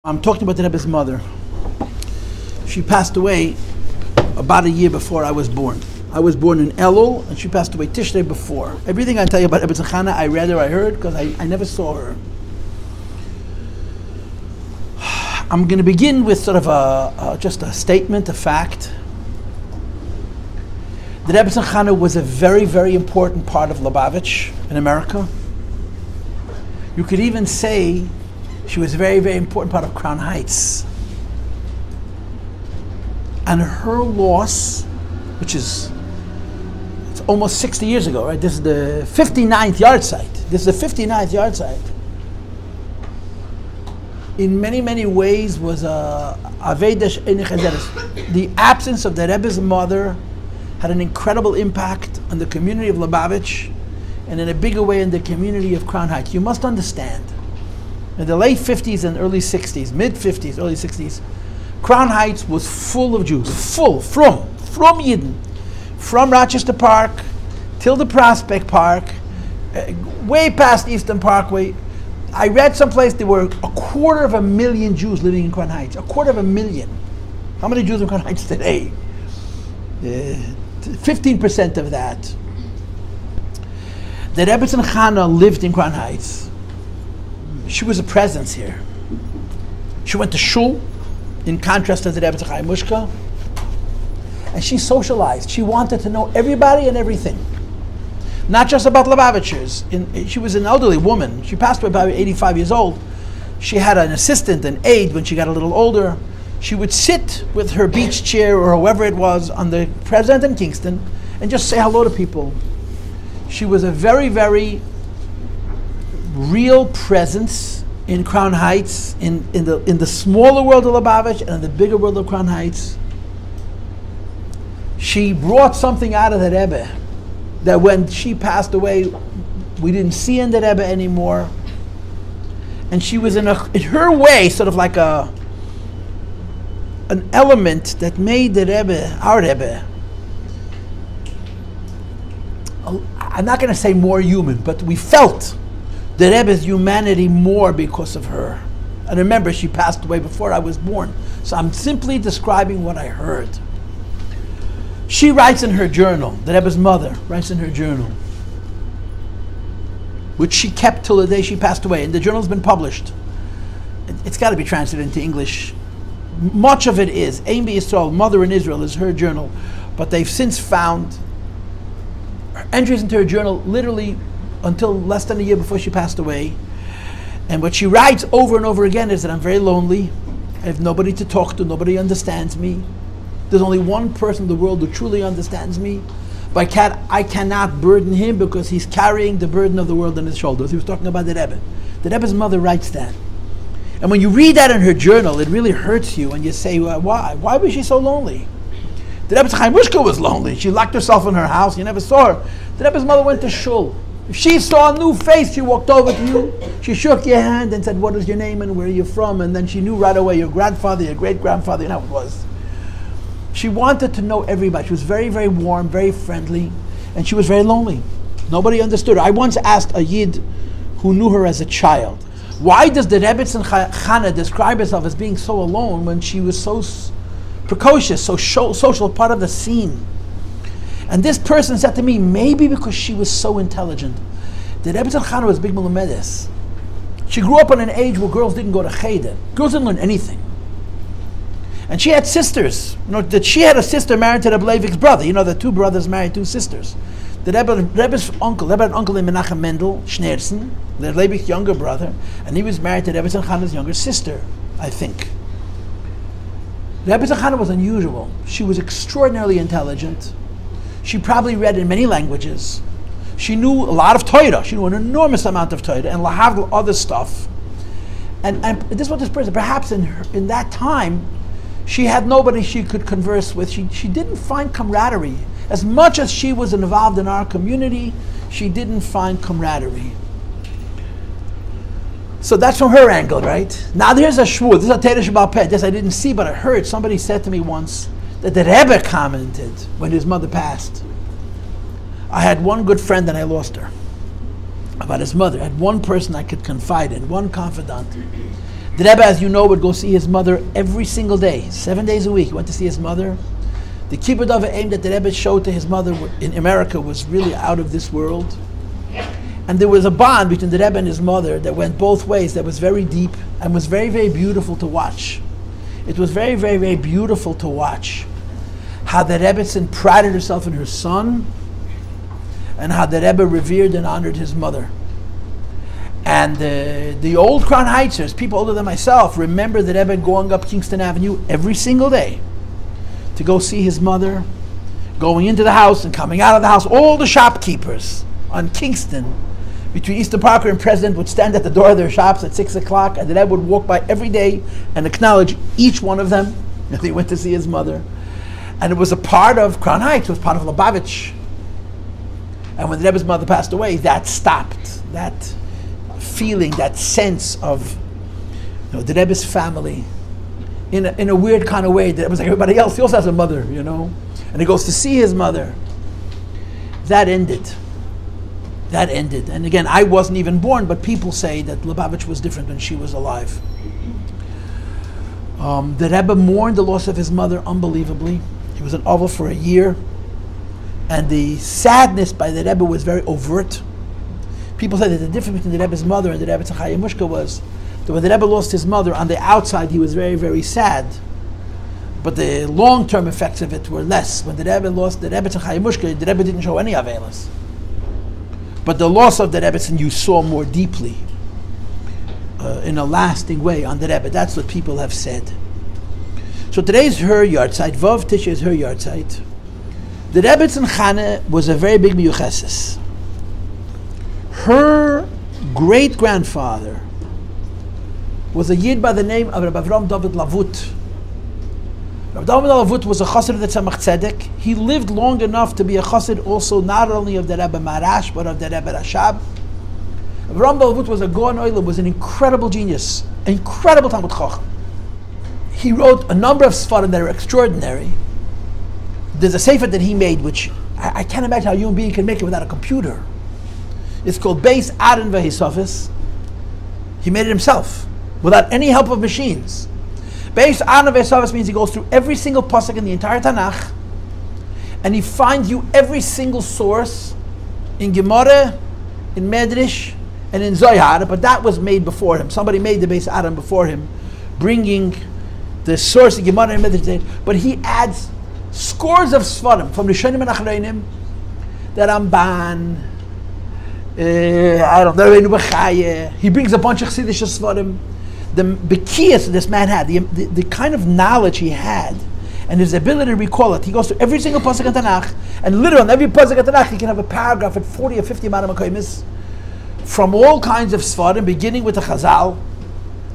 I'm talking about the Rebbe's mother. She passed away about a year before I was born. I was born in Elul, and she passed away Tishrei before. Everything I tell you about Rebbetzin Chana, I read or I heard, because I never saw her. I'm going to begin with sort of just a statement, a fact. The Rebbetzin Chana was a very, very important part of Lubavitch in America. You could even say she was a very, very important part of Crown Heights. And her loss, which is it's almost 60 years ago, right? This is the 59th yard site. This is the 59th yard site. In many, many ways was a Avedesh Enichazeres. The absence of the Rebbe's mother had an incredible impact on the community of Lubavitch and in a bigger way in the community of Crown Heights. You must understand, in the late 50s and early 60s, mid 50s, early 60s, Crown Heights was full of Jews, from Yidden, from Rochester Park till the Prospect Park, way past Eastern Parkway. I read someplace there were 250,000 Jews living in Crown Heights. 250,000. How many Jews in Crown Heights today? 15% of that. The Rebbetzin Chana lived in Crown Heights. She was a presence here. She went to shul, in contrast to the Rebbetzin Chaim Mushka, and she socialized. She wanted to know everybody and everything, not just about Lubavitchers. She was an elderly woman. She passed away about 85 years old. She had an assistant, an aide, when she got a little older. She would sit with her beach chair or whoever it was on the President in Kingston and just say hello to people. She was a very, very real presence in Crown Heights, in the smaller world of Lubavitch and in the bigger world of Crown Heights. She brought something out of the Rebbe that when she passed away, we didn't see in the Rebbe anymore. And she was in her way, sort of like an element that made the Rebbe, our Rebbe, I'm not going to say more human, but we felt the Rebbe's humanity more because of her. And remember, she passed away before I was born. So I'm simply describing what I heard. She writes in her journal, the Rebbe's mother writes in her journal, which she kept till the day she passed away, and the journal's been published. It's got to be translated into English. Much of it is. Ein B'Yisrael, Mother in Israel, is her journal, but they've since found entries into her journal literally until less than a year before she passed away. And what she writes over and over again is that I'm very lonely. I have nobody to talk to. Nobody understands me. There's only one person in the world who truly understands me. But I cannot burden him because he's carrying the burden of the world on his shoulders. He was talking about the Rebbe. The Rebbe's mother writes that. And when you read that in her journal, it really hurts you. And you say, well, why? Why was she so lonely? The Rebbe's Chaim Mushka was lonely. She locked herself in her house. You never saw her. The Rebbe's mother went to shul. If she saw a new face, she walked over to you. She shook your hand and said, what is your name and where are you from? And then she knew right away your grandfather, your great-grandfather, you know how it was. She wanted to know everybody. She was very, very warm, very friendly, and she was very lonely. Nobody understood her. I once asked a Yid who knew her as a child, why does the Rebbetzin Chana describe herself as being so alone when she was so precocious, so social, part of the scene? And this person said to me, maybe because she was so intelligent. The Rebbetzin Chana was big melamedes. She grew up in an age where girls didn't go to cheder. Girls didn't learn anything. And she had sisters. You know, that she had a sister married to the Leivik's brother. You know, the two brothers married two sisters. The Rebbe's uncle, Rebbe had an uncle named Menachem Mendel Schneerson, the Leivik's younger brother, and he was married to Rebbetzin Chana's younger sister, I think. Rebbetzin Chana was unusual. She was extraordinarily intelligent. She probably read in many languages. She knew a lot of Torah. She knew an enormous amount of Torah and lahavdil other stuff. And this is what this person, perhaps in that time, she had nobody she could converse with. She didn't find camaraderie. As much as she was involved in our community, she didn't find camaraderie. So that's from her angle, right? Now there's a shvur. This is a Teresh Baal Peh. This I didn't see, but I heard. Somebody said to me once that the Rebbe commented when his mother passed. I had one good friend and I lost her. About his mother. I had one person I could confide in, one confidant. The Rebbe, as you know, would go see his mother every single day, 7 days a week. He went to see his mother. The kibbud of aim that the Rebbe showed to his mother in America was really out of this world. And there was a bond between the Rebbe and his mother that went both ways, that was very deep and was very, very beautiful to watch. It was very, very, very beautiful to watch how the Rebbetzin prided herself in her son and how the Rebbe revered and honored his mother. And the old Crown Heightzers, people older than myself, remember the Rebbe going up Kingston Avenue every single day to go see his mother, going into the house and coming out of the house. All the shopkeepers on Kingston, between Eastern Parker and President, would stand at the door of their shops at 6 o'clock, and the Rebbe would walk by every day and acknowledge each one of them as they went to see his mother. And it was a part of Crown Heights, it was part of Lubavitch. And when the Rebbe's mother passed away, that stopped. That feeling, that sense of the Rebbe's family, in a weird kind of way, that it was like everybody else. He also has a mother, and he goes to see his mother. That ended. And again, I wasn't even born, but people say that Lubavitch was different when she was alive. The Rebbe mourned the loss of his mother unbelievably. He was an Oval for a year, and the sadness by the Rebbe was very overt. People say that the difference between the Rebbe's mother and the Rebbetzin Achei Temimim was that when the Rebbe lost his mother, on the outside he was very, very sad, but the long-term effects of it were less. When the Rebbe lost the Rebbetzin Achei Temimim, the Rebbe didn't show any aveilus. But the loss of the Rebbetzin you saw more deeply, in a lasting way on the Rebbe. That's what people have said. So today's her yahrzeit. Vav Tisha is her yahrzeit. The Rebbetzin Chana was a very big miyucheses. Her great-grandfather was a yid by the name of Rabbi David Lavut. Rabbi David Lavut was a chassid of the Tzemach Tzedek. He lived long enough to be a chassid also not only of the Rebbe Marash, but of the Rebbe Rashab. Rabbi Lavut was a Gaon Olam, was an incredible genius, an incredible Talmud Chacham. He wrote a number of Sfarim that are extraordinary. There's a sefer that he made, which I can't imagine how a human being can make it without a computer. It's called Beis Rivka. He made it himself, without any help of machines. Beis Rivka means he goes through every single pasuk in the entire Tanakh, and he finds you every single source in Gemara, in Medrash, and in Zohar, but that was made before him. Somebody made the Beis Adam before him, bringing the source of Gemara and Medrash, but he adds scores of Sfarim, from Rishonim and Achreinim, the Ramban, he brings a bunch of Chassidish Sfarim. The Bekiyas this man had, the kind of knowledge he had, and his ability to recall it. He goes through every single pasuk in Tanakh, and literally on every pasuk in Tanakh, he can have a paragraph at 40 or 50 makomis from all kinds of Sfarim, beginning with the Chazal.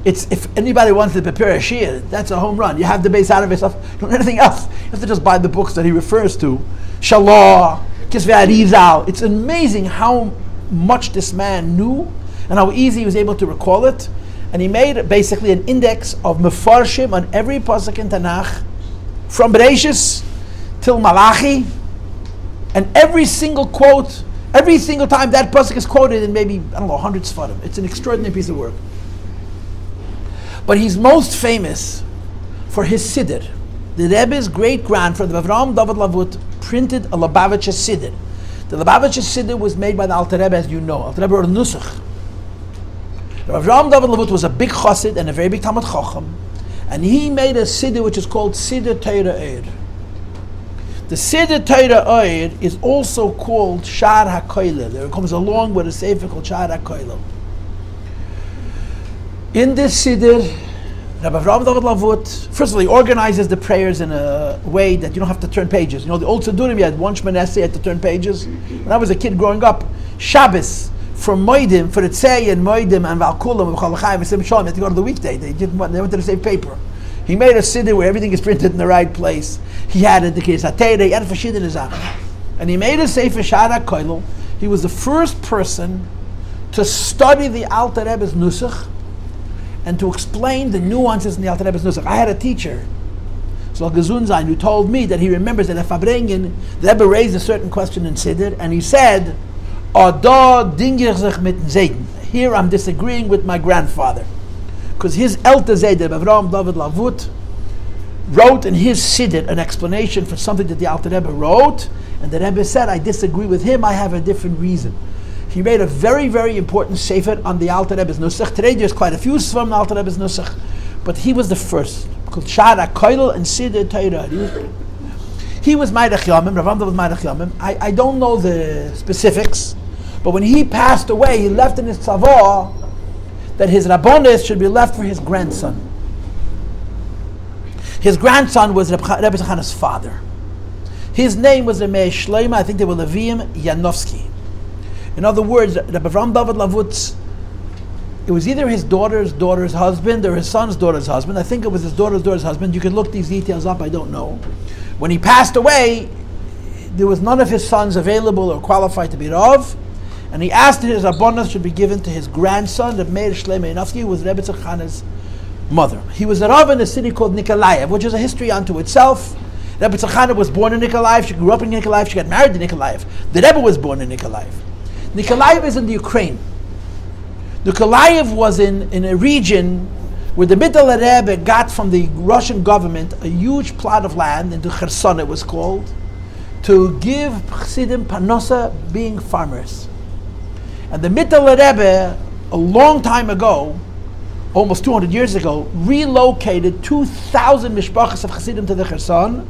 It's, if anybody wants to prepare a shir, that's a home run. You have the base out of it, stuff. You don't need anything else. You have to just buy the books that he refers to. Shalah, Kisvei Arizal. It's amazing how much this man knew and how easy he was able to recall it. And he made basically an index of mefarshim on every pasuk in Tanakh, from Bereshis till Malachi, and every single quote, every single time that pasuk is quoted in maybe, 100 Sfarim. It's an extraordinary piece of work. But he's most famous for his Siddur. The Rebbe's great-grandfather, Avraham David Lavut, printed a Lubavitcher Siddur. The Lubavitcher Siddur was made by the Alter Rebbe, as you know. Alter Rebbe wrote a Nusach. Avraham David Lavut was a big chassid and a very big Talmud Chacham, and he made a Siddur which is called Siddur Torah Oyer. The Siddur Torah Oyer is also called Shar HaKoilel. There comes along with a sefer called Shar HaKoilel. In this Siddur, Rabbi Avraham David Lavut, first of all, he organizes the prayers in a way that you don't have to turn pages. You know, the old Siddurim, you had one Shmoneh Esrei, you had to turn pages. When I was a kid growing up, Shabbos, for Moedim, for Itzei and Moedim and Valkulam and Chalachayim and Sim Shalom, you had to go to the weekday. They wanted to save paper. He made a Siddur where everything is printed in the right place. He had it, he had verschiedene Sachen. And he made a Sefer Shar HaKoilel. He was the first person to study the Alter Rebbe's Nusach and to explain the nuances in the Alter Rebbe's Nusach. I had a teacher, so Gezunzain, who told me that he remembers that if Fabrengen, the Rebbe raised a certain question in Siddur, and he said, here I'm disagreeing with my grandfather. because his Elter Zayde, Avraham David Lavut, wrote in his Siddur an explanation for something that the Alter Rebbe wrote, and the Rebbe said, I disagree with him, I have a different reason. He made a very, very important sefer on the Alter Rebbe's Nusach. Today there's quite a few from the Alter Rebbe's Nusach, but he was the first, called Shara Koil and Siddur Torah. He was Meidach Yomim, Rav Amda was Meidach Yomim. I don't know the specifics, but when he passed away, he left in his tzavah that his Rabbonis should be left for his grandson. His grandson was Rebbetzin Chana's father. His name was Rebbe Shleima, I think they were Leviim Yanovsky. In other words, Rebbe Avraham David Lavutz, it was either his daughter's husband or his son's daughter's husband. I think it was his daughter's husband. You can look these details up, I don't know. When he passed away, there was none of his sons available or qualified to be Rav, and he asked that his Rabbonos should be given to his grandson, Rebbe Meir Shleima Yanovsky, who was Rebbetzin Chana's mother. He was a Rav in a city called Nikolaev, which is a history unto itself. Rebbetzin Chana was born in Nikolaev, she grew up in Nikolaev, she got married in Nikolaev. The Rebbe was born in Nikolaev. Nikolaev is in the Ukraine. Nikolaev was in a region where the Middle Rebbe got from the Russian government a huge plot of land, into Kherson it was called, to give Chassidim Parnosa, being farmers. And the Middle Rebbe, a long time ago, almost 200 years ago, relocated 2,000 mishpachas of Chassidim to the Kherson,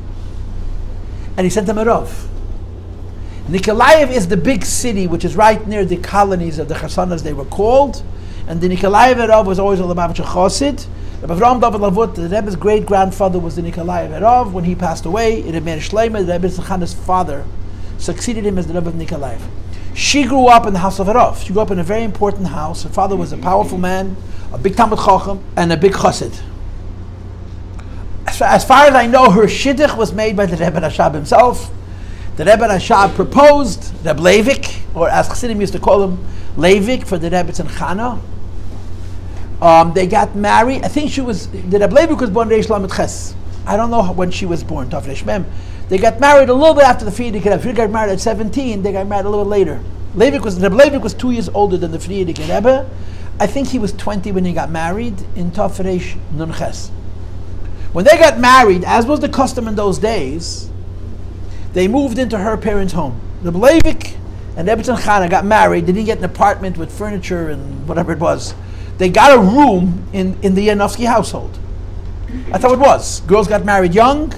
and he sent them a Rav. Nikolaev is the big city which is right near the colonies of the Kherson, as they were called, and the Nikolaev Rav was always a Lubavitcher Chassid. Rabbi Avraham David Lavut, the Rebbe's great-grandfather, was the Nikolaev Rav. When he passed away, Rebbe Meir Shleima, the Rebbe's Chana's father, succeeded him as the Rebbe of Nikolaev. She grew up in the house of a Rav. She grew up in a very important house. Her father was a powerful man, a big Talmud Chacham, and a big Chassid. As far as I know, her shidduch was made by the Rebbe Rashab himself. The Rebbe Rashab proposed Reb Leivik, or as Chassidim used to call him, Leivik, for the Rebbetzin Chana. They got married. I think the Reb Leivik was born Reish Lamed Ches. I don't know when she was born, Tav Reish Mem. They got married a little bit after the Frierdiker Rebbe. Frierdiker got married at 17, they got married a little bit later. Reb Leivik was 2 years older than the Frierdiker Rebbe. I think he was 20 when he got married in Tav Reish Nun Ches. When they got married, as was the custom in those days, they moved into her parents' home. Reb Leivik and Rebbetzin Chana got married. They didn't get an apartment with furniture and whatever it was. They got a room in the Yanovsky household. That's how it was. Girls got married young.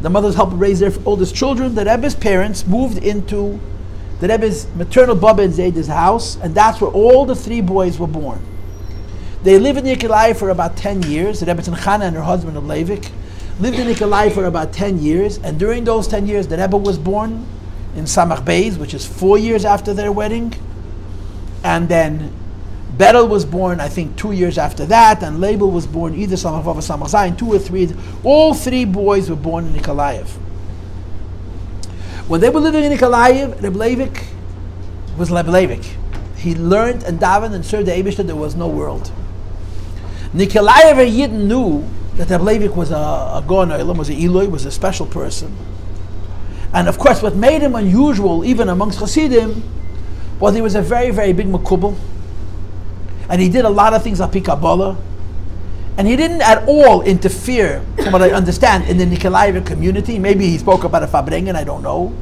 The mothers helped raise their oldest children. The Rebbe's parents moved into the Rebbe's maternal Baba and Zayda's house, and that's where all the 3 boys were born. They lived in Nikolaev for about 10 years. The Rebbetzin Chana and her husband, Reb Leivik, lived in Nikolaev for about 10 years, and during those 10 years, the Rebbe was born in Samach Beis, which is 4 years after their wedding, and then Berel was born, I think, 2 years after that, and Label was born either Samach Vav or Samach Zayin, 2 or 3. All 3 boys were born in Nikolaev. When they were living in Nikolaev, Reb Leivik was Reb Leivik. He learned and davened and served the Eibishter. There was no world. Nikolaev Yidden knew that Reb Leivik was a Gon Olam, was a Eloi, was a special person. And of course, what made him unusual, even amongst Chassidim, was he was a very, very big Makubal. And he did a lot of things api Kabbalah. And he didn't at all interfere, from what I understand, in the Nikolaev community. Maybe he spoke about a Fabrengen, I don't know.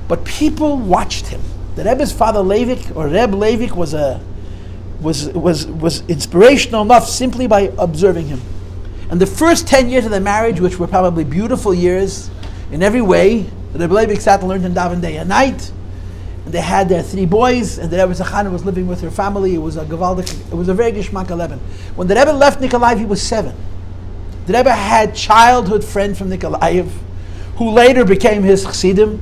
But people watched him. The Rebbe's father Leivik, or Reb Leivik, was inspirational enough simply by observing him. And the first 10 years of their marriage, which were probably beautiful years in every way, the Rebbe Leivik sat and learned and davened day and night. And they had their 3 boys, and the Rebbe Chana was living with her family. It was a very gishmak 11. When the Rebbe left Nikolaev, he was 7. The Rebbe had childhood friend from Nikolaev, who later became his chassidim.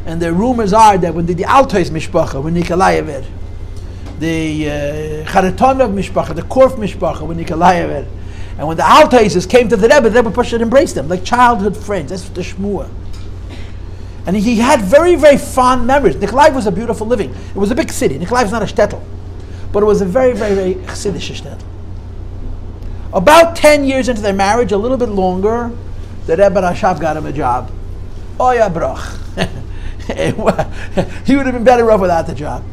And the rumors are that when the Altois mishpacha, when Nikolaev, the Charatonov mishpacha, the Korf mishpacha, when Nikolaev, and when the Altaises came to the Rebbe pushed and embraced them like childhood friends. That's the shmua. And he had very, very fond memories. Nikolaev was a beautiful living. It was a big city. Nikolaev is not a shtetl, but it was a very, very, very chassidish shtetl. About 10 years into their marriage, a little bit longer, the Rebbe Rashab got him a job. Oh yeah, brach. He would have been better off without the job.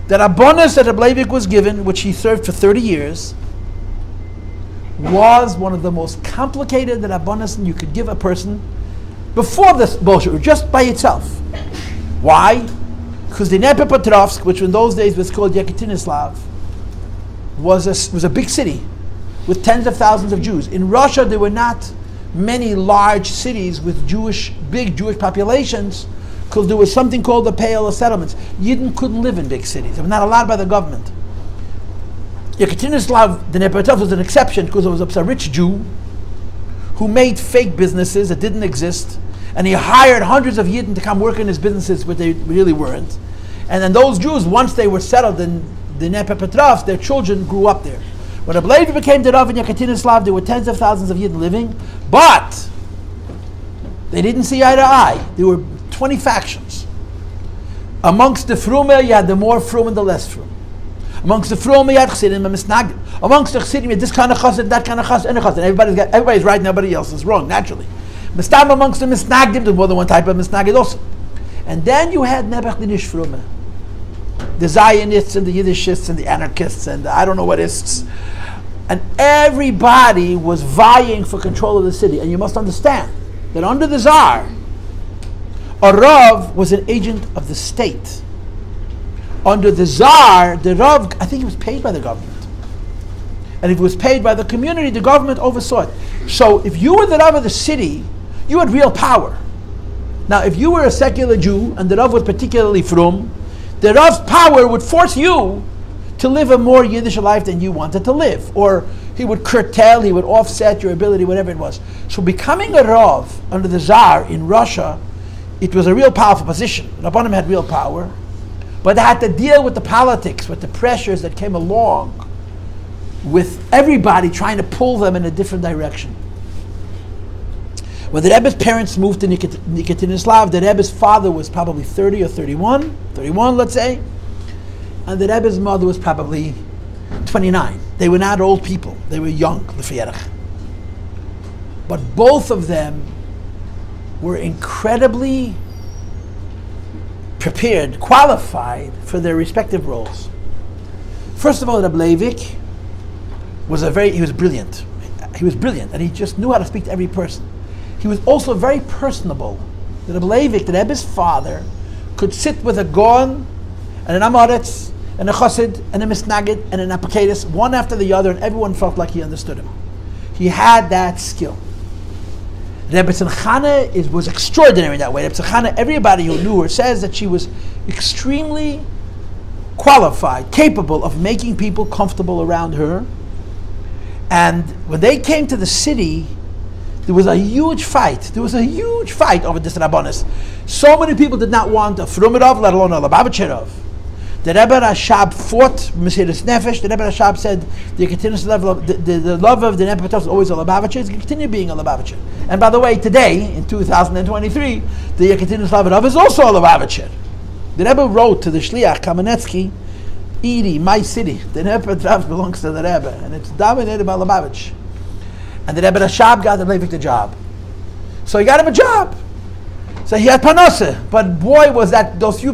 The Rabbonos that Reb Leivik was given, which he served for 30 years, was one of the most complicated rabbanos you could give a person before this bullshit, just by itself. Why? Because the Dnepropetrovsk, which in those days was called Yekaterinslav, was a big city with tens of thousands of Jews. In Russia, there were not many large cities with big Jewish populations, because there was something called the Pale of Settlements. Yidden couldn't live in big cities. They were not allowed by the government. Yekaterinslav, the Dnepropetrovsk, was an exception because it was a rich Jew who made fake businesses that didn't exist, and he hired hundreds of Yidden to come work in his businesses, but they really weren't. And then those Jews, once they were settled in the Dnepropetrovsk, their children grew up there. When Rabbi Levi became the Rav in Yekaterinslav, there were tens of thousands of Yidden living, but they didn't see eye to eye. There were 20 factions. Amongst the Frume, you had the more Frum and the less Frum. Amongst the Frume, you had Chassidim and Misnagdim. Amongst the Chassidim, you had this kind of Chassid, that kind of Chassid, and a Chassid. Everybody's right, nobody else is wrong, naturally. Mistam amongst the Misnagdim, there's more than one type of Misnagid also. And then you had Nebach the Nish Frume, the Zionists and the Yiddishists and the anarchists and the I don't know whatists. And everybody was vying for control of the city. And you must understand that under the Tsar, a Rav was an agent of the state. Under the Tsar, the Rav, I think he was paid by the government. And if it was paid by the community, the government oversaw it. So if you were the Rav of the city, you had real power. Now, if you were a secular Jew and the Rav was particularly frum, the Rav's power would force you to live a more Yiddish life than you wanted to live. Or he would curtail, he would offset your ability, whatever it was. So becoming a Rav under the Tsar in Russia, it was a real powerful position. Rabbanim had real power. But they had to deal with the politics, with the pressures that came along with everybody trying to pull them in a different direction. When the Rebbe's parents moved to Yekaterinslav, the Rebbe's father was probably 30 or 31, let's say, and the Rebbe's mother was probably 29. They were not old people, they were young, l'fiyerach. But both of them were incredibly prepared, qualified for their respective roles. First of all, Rabbi Levi was he was brilliant. He was brilliant, and he just knew how to speak to every person. He was also very personable. The Rabbi Levi, the Rebbe's father, could sit with a Gaon and an Amoritz and a Chassid and a Misnagid and an Apakatis, one after the other, and everyone felt like he understood him. He had that skill. Rebbetzin Chana was extraordinary in that way. Rebbetzin Chana, everybody who knew her says that she was extremely qualified, capable of making people comfortable around her. And when they came to the city, there was a huge fight. There was a huge fight over this Rabbanis. So many people did not want a Frumirov, let alone a Lubavitcherov. The Rebbe Rashab fought Mesiris Nefesh. The Rebbe Rashab said the love of the Dnepropetrovsk is always a Lubavitcher. It's going to continue being a Lubavitcher. And by the way, today, in 2023, the Yekaterinslav Rav is also a Lubavitcher. The Rebbe wrote to the Shliach Kamenetsky, Iri, my city, the Dnepropetrovsk belongs to the Rebbe, and it's dominated by Lubavitch. And the Rebbe Rashab got the Leivik the job. So he got him a job. So he had Panose, but boy was that, those few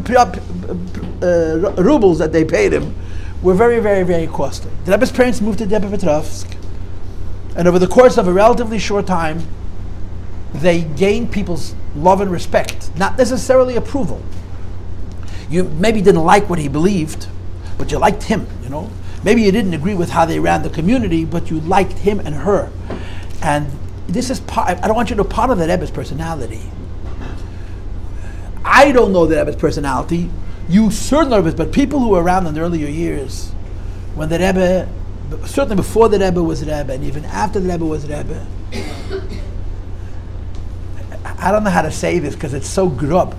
rubles that they paid him were very, very, very costly. The Rebbe's parents moved to Dnepropetrovsk, and over the course of a relatively short time, they gained people's love and respect, not necessarily approval. You maybe didn't like what he believed, but you liked him, Maybe you didn't agree with how they ran the community, but you liked him and her. And this is part, I don't want you to know part of the Rebbe's personality. I don't know the Rebbe's personality. You certainly know it, but people who were around in the earlier years, when the Rebbe, certainly before the Rebbe was Rebbe, and even after the Rebbe was Rebbe, I don't know how to say this because it's so grub.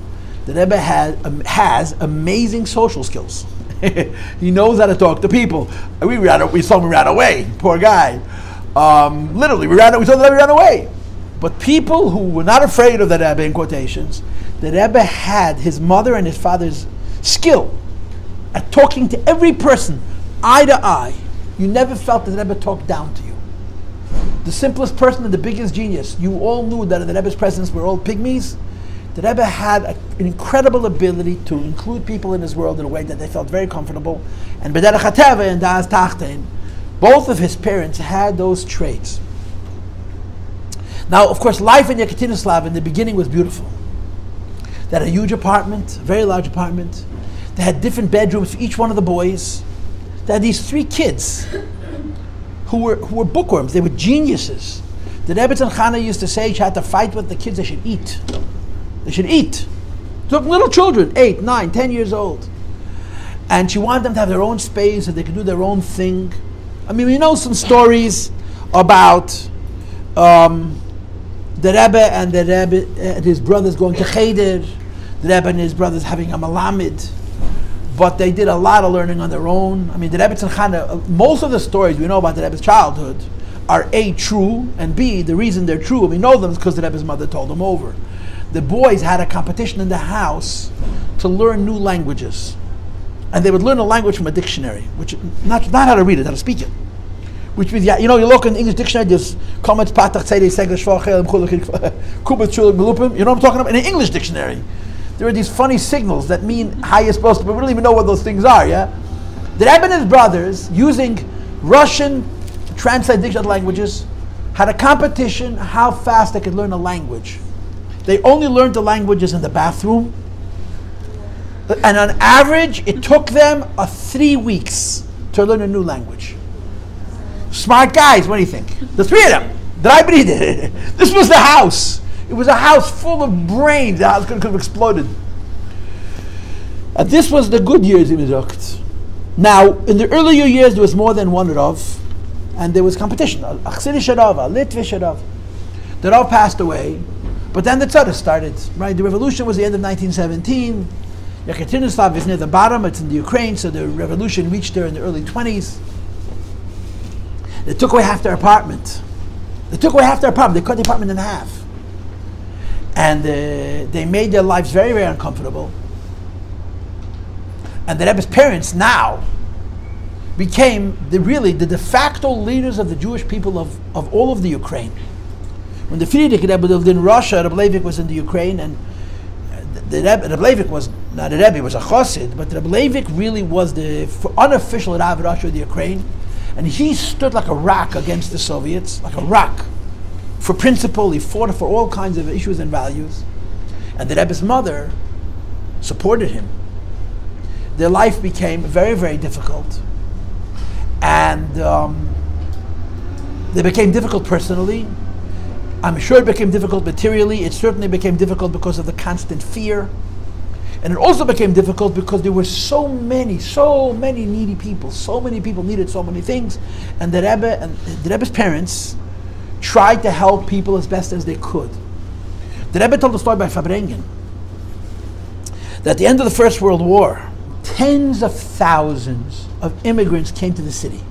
The Rebbe has amazing social skills. He knows how to talk to people. We saw him ran away. Poor guy. Literally, we saw the Rebbe ran away. But people who were not afraid of the Rebbe, in quotations, the Rebbe had his mother and his father's skill at talking to every person, eye to eye. You never felt that the Rebbe talked down to you. The simplest person and the biggest genius, you all knew that in the Rebbe's presence were all pygmies. The Rebbe had an incredible ability to include people in his world in a way that they felt very comfortable. And b'derech hateva and da'as tachtein, Both of his parents had those traits. Now, of course, life in Yekaterinslav in the beginning was beautiful. They had a huge apartment, a very large apartment. They had different bedrooms for each one of the boys. They had these 3 kids who were bookworms. They were geniuses. The Rebbetzin Chana used to say she had to fight with the kids. They should eat. They should eat. Took little children, 8, 9, 10 years old. And she wanted them to have their own space so they could do their own thing. I mean, we know some stories about the Rebbe and the Rebbe and his brothers going to Cheder, the Rebbe and his brothers having a Malamed, but they did a lot of learning on their own. I mean, the Rebbetzin Chana, most of the stories we know about the Rebbe's childhood are A, true, and B, the reason they're true, and we know them is because the Rebbe's mother told them over. The boys had a competition in the house to learn new languages. And they would learn a language from a dictionary, which not how to read it, how to speak it. Which means, you look in the English dictionary, there's comments, patach, tzedei, seglish, shvachel, kubet, chulik, melupim. You know what I'm talking about? In an English dictionary, there are these funny signals that mean how you're supposed to, but we don't even know what those things are, yeah? The Rebbe and his brothers, using Russian translated dictionary languages, had a competition how fast they could learn a language. They only learned the languages in the bathroom. And on average, it took them 3 weeks to learn a new language. Smart guys, what do you think? The 3 of them. Did I breathe it? This was the house. It was a house full of brains. The house could have exploded. And this was the good years in Mizukt. Now, in the earlier years, there was more than one Rav, and there was competition. A Chassidish Rav, a Litvish Rav. The Rav passed away, but then the Tzaddik started. Right? The revolution was the end of 1917. Yekaterinslav is near the bottom, it's in the Ukraine, so the revolution reached there in the early 20s. They took away half their apartment. They cut the apartment in half. And they made their lives very, very uncomfortable. And the Rebbe's parents now became the de facto leaders of the Jewish people of all of the Ukraine. When the Frierdiker Rebbe lived in Russia, Rebbe Leivik was in the Ukraine, and the Rebbe Leivik was not a Rebbe, he was a Chassid, but Rebbe Leivik really was the unofficial Rav Rosh of the Ukraine, and he stood like a rock against the Soviets, like a rock. For principle, he fought for all kinds of issues and values, and the Rebbe's mother supported him. Their life became very, very difficult, and they became difficult personally. I'm sure it became difficult materially. It certainly became difficult because of the constant fear. And it also became difficult because there were so many needy people. So many people needed so many things. And the Rebbe's parents tried to help people as best as they could. The Rebbe told a story by Fabrengen that at the end of the First World War, tens of thousands of immigrants came to the city.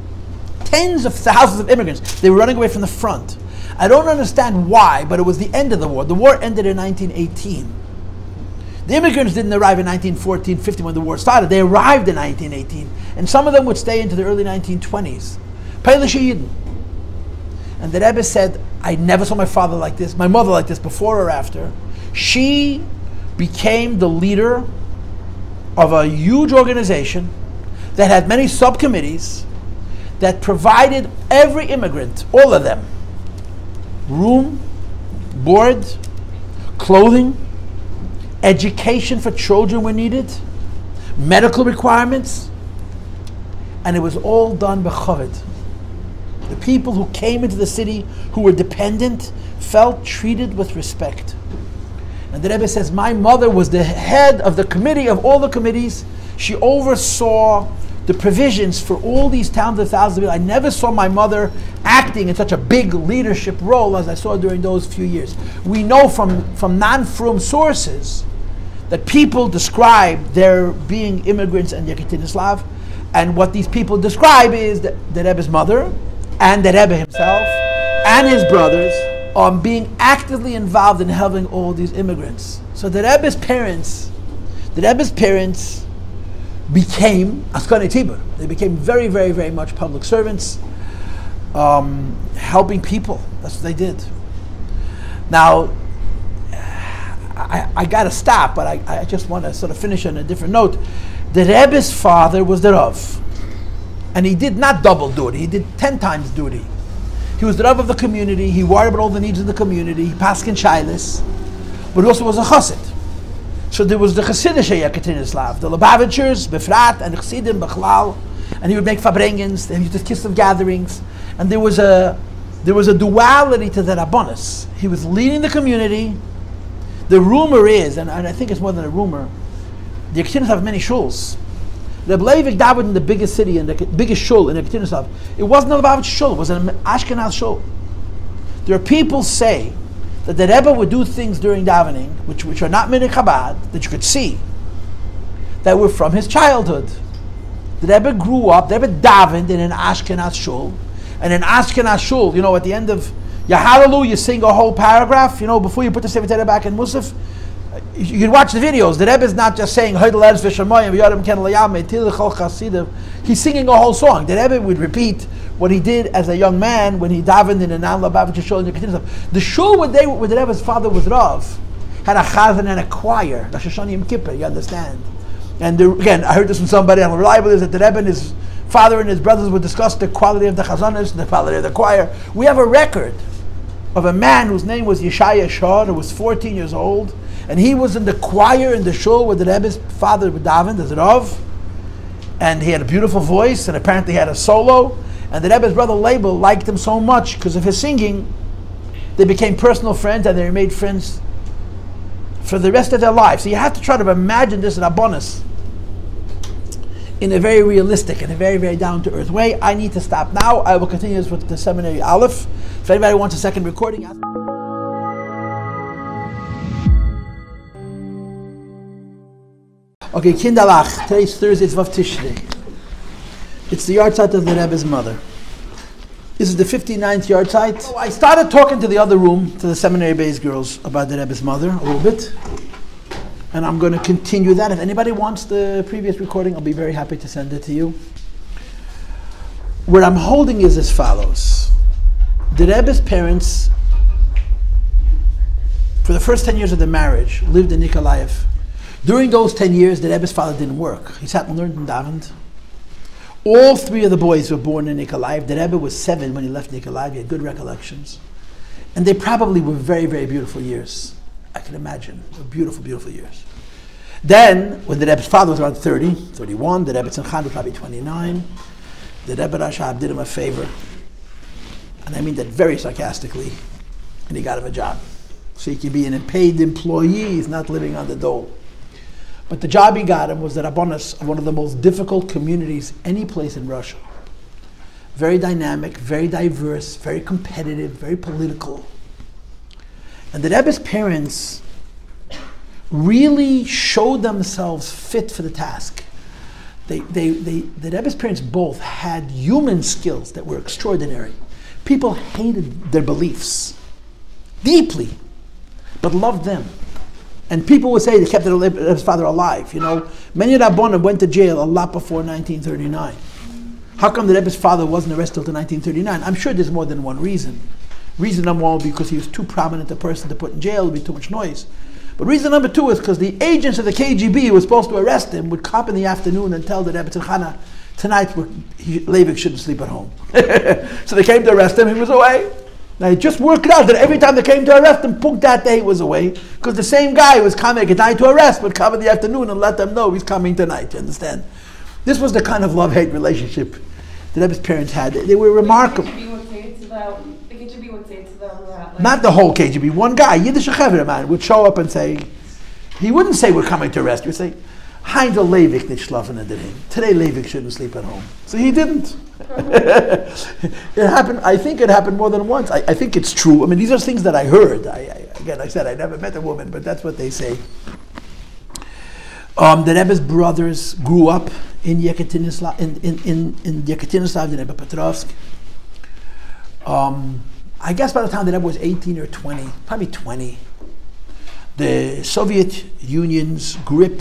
Tens of thousands of immigrants. They were running away from the front. I don't understand why, but it was the end of the war. The war ended in 1918. The immigrants didn't arrive in 1914, 15 when the war started. They arrived in 1918. And some of them would stay into the early 1920s. Peilish Yidden. And the Rebbe said, I never saw my father like this, my mother like this, before or after. She became the leader of a huge organization that had many subcommittees that provided every immigrant, all of them, room, board, clothing, education for children when needed, medical requirements, and it was all done b'chavod. The people who came into the city, who were dependent, felt treated with respect. And the Rebbe says, my mother was the head of the committee, of all the committees. She oversaw the provisions for all these towns of thousands of people. I never saw my mother acting in such a big leadership role as I saw during those few years. We know from non-frum sources that people describe their being immigrants in Yekaterinslav, and what these people describe is that the Rebbe's mother and the Rebbe himself and his brothers being actively involved in helping all these immigrants. So the Rebbe's parents became Askanei Tzibur. They became very, very, very much public servants, helping people. That's what they did. Now, I got to stop, but I just want to sort of finish on a different note. The Rebbe's father was the Rav. And he did not double duty, he did 10 times duty. He was the Rebbe of the community, he worried about all the needs of the community, he paskin shailis, but he also was a chassid. So there was the Chassidische Yekaterinslav, the Lubavitchers, Befrat, and the Chassidim, Bechlal, and he would make fabrengens, and he used to kiss of gatherings, and there was a duality to the Rabbanis. He was leading the community. The rumor is, and I think it's more than a rumor, the Yekaterinslav have many shuls. Reb Leivik davened in the biggest city, in the biggest shul in Yekaterinslav. It wasn't a Lubavitch shul, it was an Ashkenaz shul. There are people say that the Rebbe would do things during davening, which are not min Chabad, that you could see, that were from his childhood. The Rebbe grew up, the Rebbe davened in an Ashkenaz shul, and in Ashkenaz shul, at the end of Yahalalu, you sing a whole paragraph, before you put the Sefer Torah back in Musaf. You can watch the videos. The Rebbe is not just saying, he's singing a whole song. The Rebbe would repeat what he did as a young man when he davened in a non-Lubavitcher shul in Yekaterinslav. The shul where the Rebbe's father was Rav had a chazan and a choir, Rosh Hashanah Yom Kippur, you understand? And again, I heard this from somebody, and reliable is that the Rebbe and his father and his brothers would discuss the quality of the chazanas and the quality of the choir. We have a record of a man whose name was Yeshaya Shor, who was 14 years old, and he was in the choir in the shul where the Rebbe's father would daven as Rav, and he had a beautiful voice, and apparently he had a solo, and the Rebbe's brother Label liked him so much because of his singing, they became personal friends, and they made friends for the rest of their lives. So you have to try to imagine this in a bonus in a very realistic and a very, very down-to-earth way. I need to stop now. I will continue this with the seminary Aleph. If anybody wants a second recording, ask. Okay, Kindalach. Today's Thursday, it's Vav Tishrei. It's the yahrzeit of the Rebbe's mother. This is the 59th yahrzeit. So I started talking to the other room, to the seminary-based girls, about the Rebbe's mother a little bit. And I'm going to continue that. If anybody wants the previous recording, I'll be very happy to send it to you. What I'm holding is as follows. The Rebbe's parents, for the first 10 years of their marriage, lived in Nikolaev. During those 10 years, the Rebbe's father didn't work. He sat and learned and davened. All three of the boys were born in Nikolaev. The Rebbe was 7 when he left Nikolaev. He had good recollections. And they probably were very, very beautiful years. I can imagine. They were beautiful, beautiful years. Then, when the Rebbe's father was around 30, 31, the Rebbetzin Chana was probably 29, the Rebbe Rashab did him a favor. And I mean that very sarcastically. And he got him a job. So he could be an paid employee. He's not living on the dole. But the job he got him was the Rabbanos of one of the most difficult communities any place in Russia. Very dynamic, very diverse, very competitive, very political. And the Rebbe's parents really showed themselves fit for the task. The Rebbe's parents both had human skills that were extraordinary. People hated their beliefs deeply, but loved them. And people would say they kept the Rebbe's father alive. Many Rabbanim went to jail a lot before 1939. How come the Rebbe's father wasn't arrested until 1939? I'm sure there's more than one reason. Reason number one, because he was too prominent a person to put in jail, it would be too much noise. But reason number two is because the agents of the KGB who were supposed to arrest him would come in the afternoon and tell the Rebbetzin Chana, tonight Leivik shouldn't sleep at home. So they came to arrest him, he was away. Now it just worked out that every time they came to arrest him, Punk that day he was away, because the same guy who was coming at night to arrest would come in the afternoon and let them know he's coming tonight, you understand? This was the kind of love-hate relationship that Rebbe's parents had. They were remarkable. The KGB would say to them, not the whole KGB, one guy, Yiddish Chevra man, would show up and say, he wouldn't say we're coming to arrest you, he'd say, Heindel Leivik nicht schlafen in der Ring. Today Leivik shouldn't sleep at home. So he didn't. It happened, I think it happened more than once. I think it's true. I mean, these are things that I heard. Again, I said I never met a woman, but that's what they say. The Rebbe's brothers grew up in Yekaterinslav, in Yekaterinslav, the Rebbe Petrovsk. I guess by the time the Rebbe was 18 or 20, probably 20, the Soviet Union's grip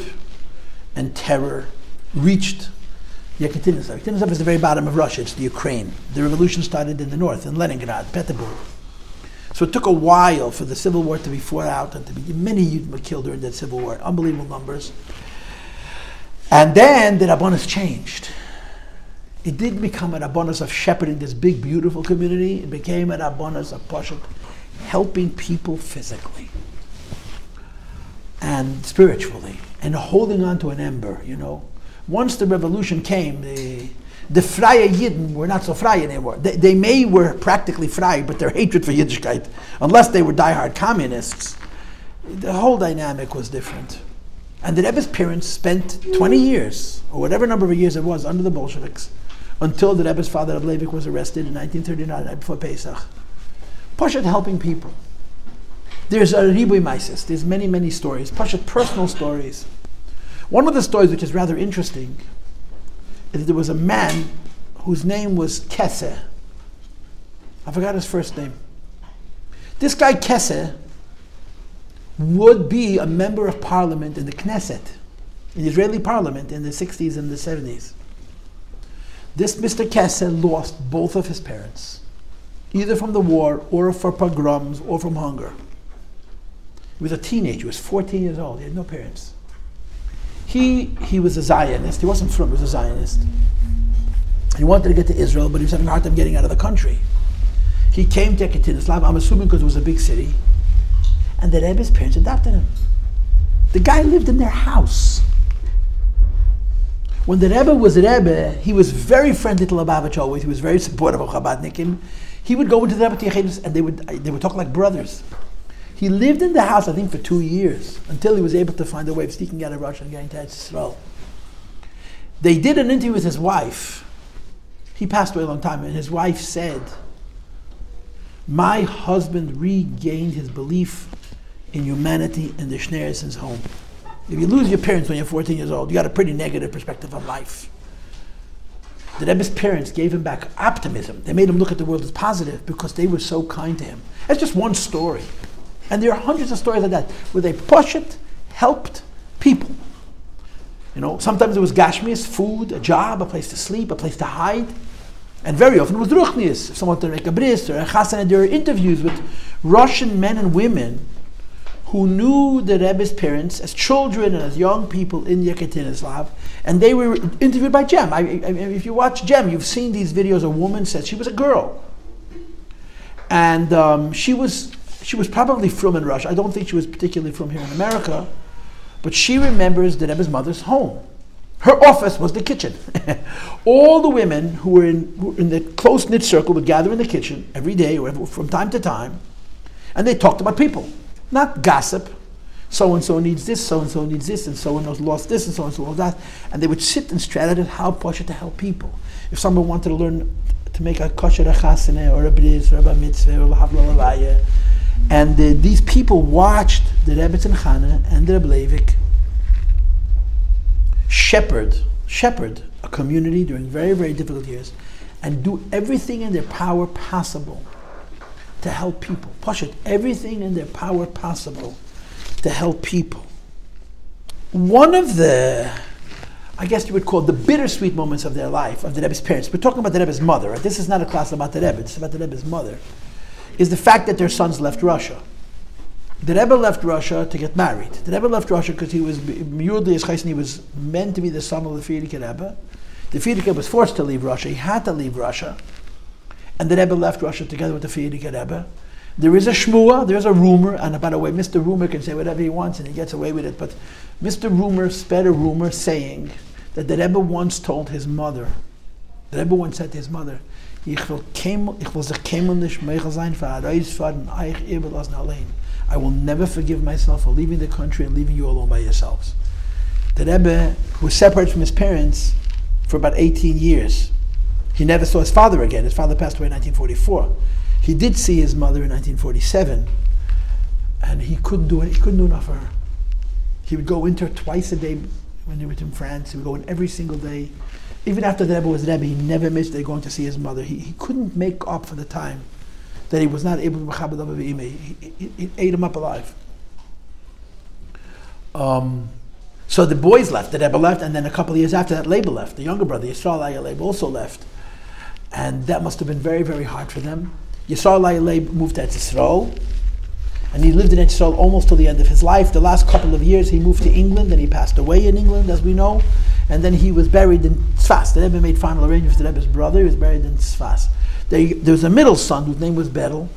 and terror reached Yekaterinslav. Yekaterinslav is the very bottom of Russia. It's the Ukraine. The revolution started in the north, in Leningrad, Petersburg. So it took a while for the civil war to be fought out, and many youth were killed during that civil war. Unbelievable numbers. And then the Rabbanos changed. It didn't become an abundance of shepherding this big, beautiful community. It became an abundance of Pashat, helping people physically and spiritually, and holding on to an ember, you know. Once the revolution came, the Freie Yidden were not so frei anymore. They were practically frei, but their hatred for Yiddishkeit, unless they were diehard communists, the whole dynamic was different. And the Rebbe's parents spent 20 years, or whatever number of years it was, under the Bolsheviks, until the Rebbe's father, Rebbe Leivik, was arrested in 1939, right before Pesach. Pashat helping people. There's a ribui maisis. There's many, many stories. Pashat personal stories. One of the stories which is rather interesting is that there was a man whose name was Kesse. I forgot his first name. This guy Kesse would be a member of parliament in the Knesset, in the Israeli parliament in the 60s and the 70s. This Mr. Kesse lost both of his parents, either from the war or for pogroms or from hunger. He was a teenager, he was 14 years old, he had no parents. He was a Zionist, he wasn't from, he was a Zionist. He wanted to get to Israel, but he was having a hard time getting out of the country. He came to Achei Temimim, I'm assuming because it was a big city, and the Rebbe's parents adopted him. The guy lived in their house. When the Rebbe was a Rebbe, he was very friendly to Lubavitch always. He was very supportive of Chabadnikim. He would go into the Rebbe Tichedus and they would talk like brothers. He lived in the house, I think, for 2 years until he was able to find a way of sneaking out of Russia and getting to Israel. They did an interview with his wife. He passed away a long time, and his wife said, "My husband regained his belief in humanity in the Schneerson's home." If you lose your parents when you're 14 years old, you got a pretty negative perspective on life. The Rebbe's parents gave him back optimism. They made him look at the world as positive because they were so kind to him. That's just one story. And there are hundreds of stories like that, where they helped people. You know, sometimes it was gashmias, food, a job, a place to sleep, a place to hide. And very often it was ruchnias. If someone wanted to make a bris or a chasana, there were interviews with Russian men and women who knew the Rebbe's parents as children and as young people in Yekaterinslav, and they were interviewed by Jem. If you watch Jem, you've seen these videos. A woman said she was a girl, and she was probably from in Russia. I don't think she was particularly from here in America, but she remembers the Rebbe's mother's home. Her office was the kitchen. All the women who were in the close-knit circle would gather in the kitchen every day or from time to time, and they talked about people. Not gossip. So-and-so needs this, so-and-so needs this, and so-and-so lost this, and so-and-so lost that. And they would sit and strategize how pasha to help people. If someone wanted to learn to make a kosher chasana or a bris or a mitzvah or a havla, and these people watched the Rebbetzin Chana and the Rebbe Leivik shepherd a community during very, very difficult years and do everything in their power possible to help people. Pashat, everything in their power possible to help people. One of the, I guess you would call the bittersweet moments of their life, of the Rebbe's parents, we're talking about the Rebbe's mother, right? This is not a class about the Rebbe, this is about the Rebbe's mother, is the fact that their sons left Russia. The Rebbe left Russia to get married. The Rebbe left Russia because he was meant to be the son of the Friedrich Rebbe. The Friedrich was forced to leave Russia, he had to leave Russia. And the Rebbe left Russia together with the Friedrich Rebbe. There is a shmua, there is a rumor, and by the way, Mr. Rumor can say whatever he wants and he gets away with it, but Mr. Rumor spread a rumor saying that the Rebbe once told his mother, the Rebbe once said to his mother, I will never forgive myself for leaving the country and leaving you alone by yourselves. The Rebbe, who was separated from his parents for about 18 years, he never saw his father again. His father passed away in 1944. He did see his mother in 1947, and he couldn't do it. He couldn't do enough for her. He would go into her twice a day when he was in France. He would go in every single day. Even after the Rebbe was the Rebbe, he never missed going to see his mother. He couldn't make up for the time that he was not able to mechabed Abba v'imei. He ate him up alive. So the boys left. The Rebbe left, and then a couple of years after that, Leib left. The younger brother, Yisrael Leib, also left. And that must have been very, very hard for them. Yisrael Leib moved to Israel, and he lived in Israel almost till the end of his life. The last couple of years he moved to England, and he passed away in England, as we know. and then he was buried in Tzfas. The Rebbe made final arrangements for the Rebbe's brother. He was buried in Tzfas. There was a middle son whose name was Berel,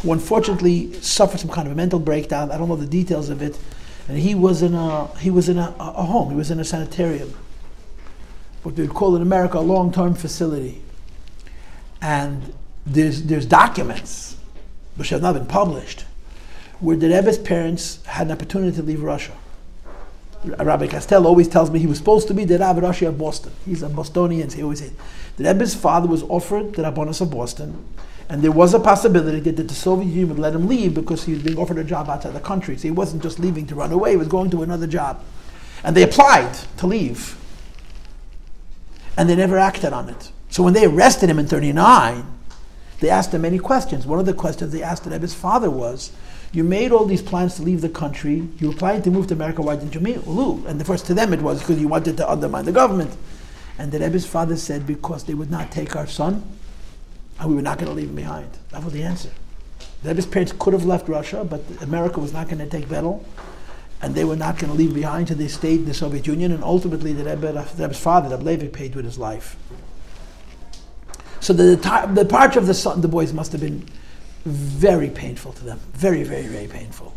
who unfortunately suffered some kind of a mental breakdown. I don't know the details of it, and he was in a home. He was in a sanitarium, what they would call in America a long-term facility. And there's documents which have not been published, where the Rebbe's parents had an opportunity to leave Russia. Rabbi Castell always tells me he was supposed to be the Rabbi Rashi of Boston. He's a Bostonian, so he always said. The Rebbe's father was offered the Rabbanus of Boston, and there was a possibility that the Soviet Union would let him leave because he was being offered a job outside the country. So he wasn't just leaving to run away, he was going to another job. And they applied to leave. And they never acted on it. So when they arrested him in 1939, they asked him many questions. One of the questions they asked the Rebbe's father was, you made all these plans to leave the country, you applied to move to America, why didn't you move? And the first to them it was because you wanted to undermine the government. And the Rebbe's father said, because they would not take our son, and we were not going to leave him behind. That was the answer. The Rebbe's parents could have left Russia, but America was not going to take Berel, and they were not going to leave behind, so they stayed in the Soviet Union, and ultimately the Rebbe's father, Rebbe Leivik, paid with his life. So the departure of the boys must have been very painful to them. Very, very, very painful.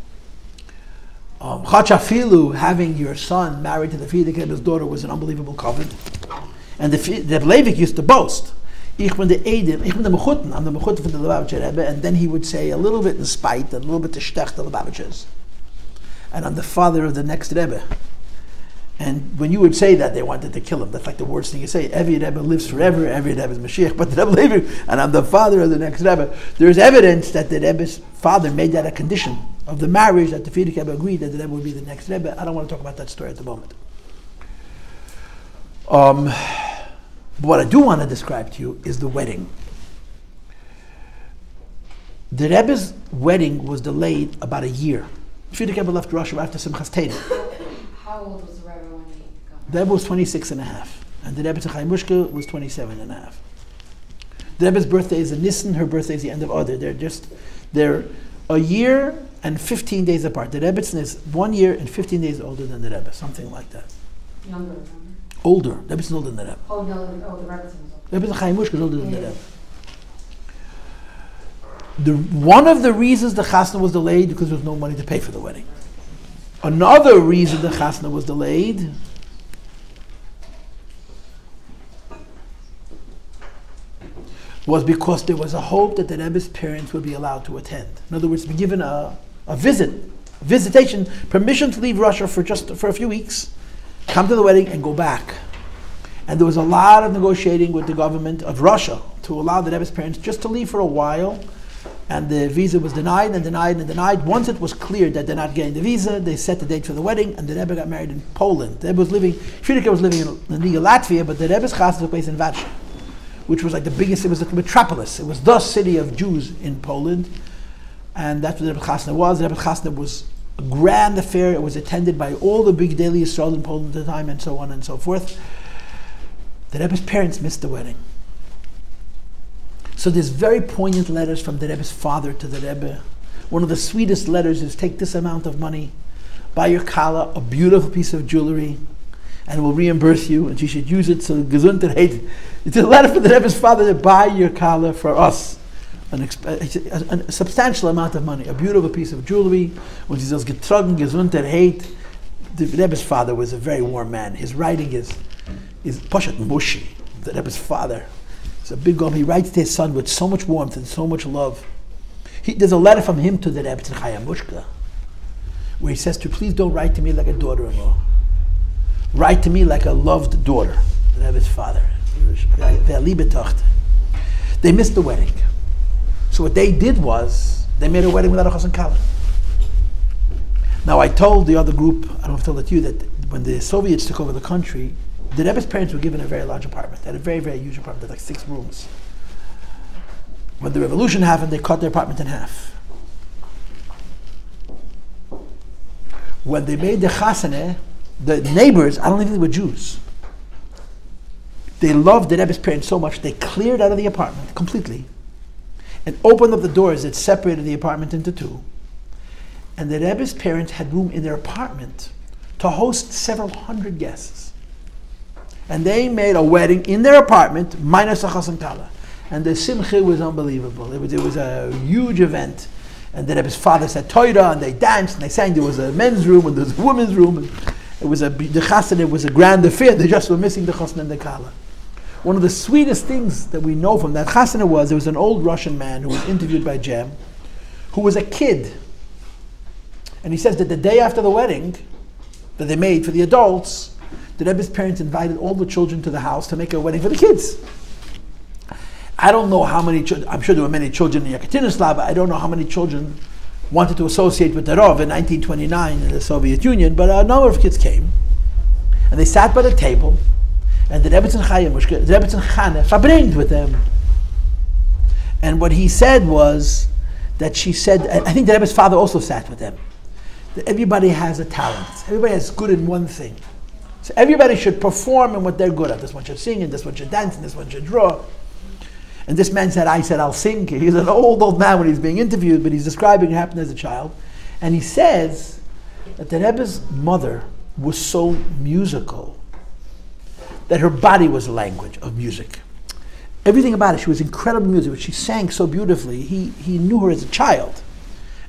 Chachafilu, having your son married to the Frierdiker Rebbe's daughter, was an unbelievable covenant. And the Rebbe Leivik used to boast, ich bin der Edim, ich bin der Machon, I'm the Machon from the Lubavitcher Rebbe, and then he would say a little bit in spite, and a little bit to shtech the Lubavitchers. And I'm the father of the next Rebbe. And when you would say that, they wanted to kill him. That's like the worst thing you say. Every Rebbe lives forever, every Rebbe is Mashiach, but the Rebbe Leivik, and I'm the father of the next Rebbe. There's evidence that the Rebbe's father made that a condition of the marriage, that the Frierdiker Rebbe agreed that the Rebbe would be the next Rebbe. I don't want to talk about that story at the moment. What I do want to describe to you is the wedding. The Rebbe's wedding was delayed about a year. Frierdiker Rebbe left Russia after Simchas Torah. How old was the Rebbe when he got The Rebbe was 26 and a half, and the Rebbetzin Chaimushka was 27 and a half. The Rebbe's birthday is in Nisan, her birthday is the end of Adar. They're a year and 15 days apart. The Rebbetzin is 1 year and 15 days older than the Rebbe, something like that. Younger? Older. The Rebbetzin is older than the Rebbe. Oh, no, the Rebbetzin was older. The Rebbetzin Chaimushka is older than the Rebbe. One of the reasons the Chasna was delayed because there was no money to pay for the wedding. Another reason the Chasna was delayed was because there was a hope that the Rebbe's parents would be allowed to attend. In other words, be given a visitation, permission to leave Russia for a few weeks, come to the wedding and go back. And there was a lot of negotiating with the government of Russia to allow the Rebbe's parents just to leave for a while. And the visa was denied and denied and denied. Once it was clear that they're not getting the visa, they set the date for the wedding, and the Rebbe got married in Poland. The Rebbe was living, Frierdiker was living in Latvia, but the Rebbe's chasna took place in Varsha, which was like the biggest, it was the metropolis. It was the city of Jews in Poland, and that's what the Rebbe's chasna was. The Rebbe's chasna was a grand affair. It was attended by all the big daily Yisrael in Poland at the time, and so on and so forth. The Rebbe's parents missed the wedding. So there's very poignant letters from the Rebbe's father to the Rebbe. One of the sweetest letters is, take this amount of money, buy your kala a beautiful piece of jewelry, and we'll reimburse you, and you should use it so gesundheit. It's a letter from the Rebbe's father to buy your kala for us. A substantial amount of money, a beautiful piece of jewelry. When he says getragen gesundheit, the Rebbe's father was a very warm man. His writing is Poshet Mushi, the Rebbe's father. It's a big gom. He writes to his son with so much warmth and so much love. There's a letter from him to the Rebbetzin Chayamushka, where he says to her, please don't write to me like a daughter-in-law. Write to me like a loved daughter, the Rebbe's father. They missed the wedding. So what they did was, they made a wedding without a chassan kala. Now I told the other group, I don't know if I told it to you, that when the Soviets took over the country, the Rebbe's parents were given a very large apartment. They had a very, very huge apartment. They had like 6 rooms. When the revolution happened, they cut their apartment in half. When they made the chasana, the neighbors, I don't even think they were Jews. They loved the Rebbe's parents so much, they cleared out of the apartment completely and opened up the doors that separated the apartment into 2. And the Rebbe's parents had room in their apartment to host several hundred guests. And they made a wedding in their apartment, minus a chas and kala. And the simcha was unbelievable. It was a huge event. And then his father said Torah, and they danced, and they sang. There was a men's room, and there was a women's room. And the chassan, it was a grand affair. They just were missing the chassan and the kala. One of the sweetest things that we know from that chasana was there was an old Russian man who was interviewed by Jem, who was a kid. And he says that the day after the wedding that they made for the adults, the Rebbe's parents invited all the children to the house to make a wedding for the kids. I don't know how many children, I'm sure there were many children in Yekaterinslav, but I don't know how many children wanted to associate with the Rav in 1929 in the Soviet Union, but a number of kids came, and they sat by the table, and the Rebbetzin Chana verbringed with them. And what he said was that she said, I think the Rebbe's father also sat with them, that everybody has a talent. Everybody is good in one thing. So everybody should perform in what they're good at. This one should sing, and this one should dance, and this one should draw. And this man said, I said, I'll sing. He's an old man when he's being interviewed, but he's describing what happened as a child. And he says that the Rebbe's mother was so musical that her body was a language of music. Everything about it, she was incredible music. She sang so beautifully. He knew her as a child.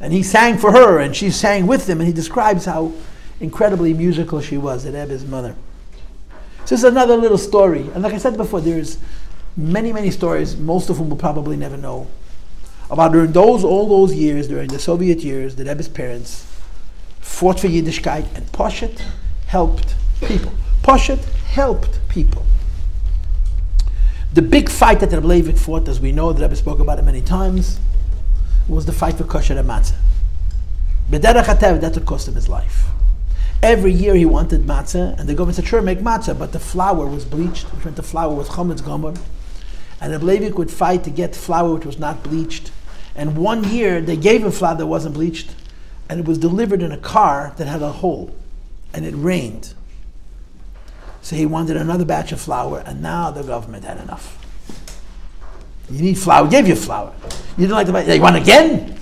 And he sang for her, and she sang with him, and he describes how incredibly musical she was, the Rebbe's mother. So this is another little story. And like I said before, there's many, many stories, most of whom we'll probably never know, about during all those years, during the Soviet years, the Rebbe's parents fought for Yiddishkeit, and Poshet helped people. Poshet helped people. The big fight that the Rebbe Leivik fought, as we know, the Rebbe spoke about it many times, was the fight for kosher and matzah. B'derech hatev, that's what cost him his life. Every year he wanted matzah, and the government said, sure, make matzah, but the flour was bleached, which meant the flour was chametz gomer. And Rebbe Leivik would fight to get flour which was not bleached. And one year they gave him flour that wasn't bleached, and it was delivered in a car that had a hole, and it rained. So he wanted another batch of flour, and now the government had enough. You need flour, gave you flour. You didn't like the buy, you want again?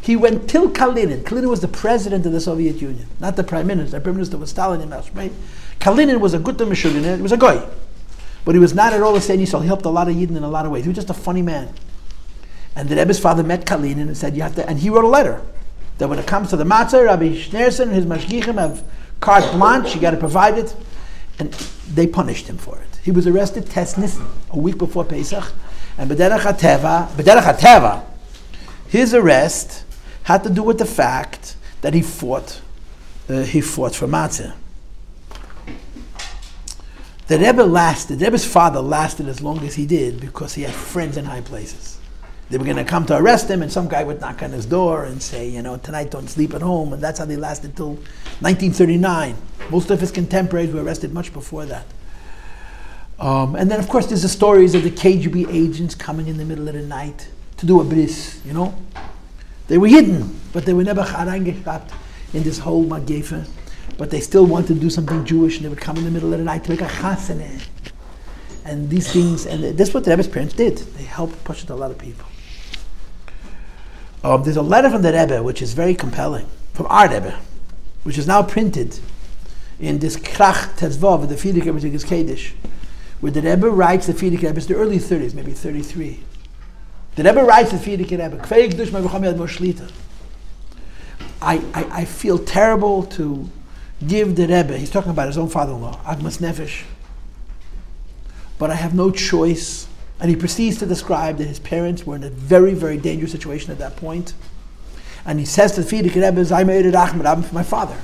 He went till Kalinin. Kalinin was the president of the Soviet Union, not the prime minister. The prime minister was Stalin in right? Kalinin was a good Meshuggah, he was a goy. But he was not at all a Saint Yisrael. He helped a lot of Yidden in a lot of ways. He was just a funny man. And the Rebbe's father met Kalinin and said, you have to, and he wrote a letter that when it comes to the matzah, Rabbi Schneerson and his mashgichim have carte blanche, you got to provide it. And they punished him for it. He was arrested Tes Nisan, a week before Pesach, and B'derech HaTeva, his arrest had to do with the fact that he fought for matzah. The Rebbe's father lasted as long as he did because he had friends in high places. They were going to come to arrest him, and some guy would knock on his door and say, tonight don't sleep at home, and that's how they lasted till 1939. Most of his contemporaries were arrested much before that. And then, of course, there's the stories of the KGB agents coming in the middle of the night to do a bris, They were hidden, but they were never reingeschafft in this whole Magefa. But they still wanted to do something Jewish, and they would come in the middle of the night to make a chasana. And these things, and this is what the Rebbe's parents did. They helped push it to a lot of people. There's a letter from the Rebbe, which is very compelling, from our Rebbe, which is now printed in this Krach Tetzvav of the Fidik Rebbe Kaddish, where the Rebbe writes the Fidik Rebbe, it's the early 30s, maybe 33. The Rebbe writes the Fidik Rebbe, Kfei Gdush Ma'Rucham Yad Moshlita. I feel terrible to give the Rebbe, he's talking about his own father-in-law, Agmas Nefesh, but I have no choice. And he proceeds to describe that his parents were in a very, very dangerous situation at that point. And he says to the Fidik Rebbe, I made it Ahmed for my father.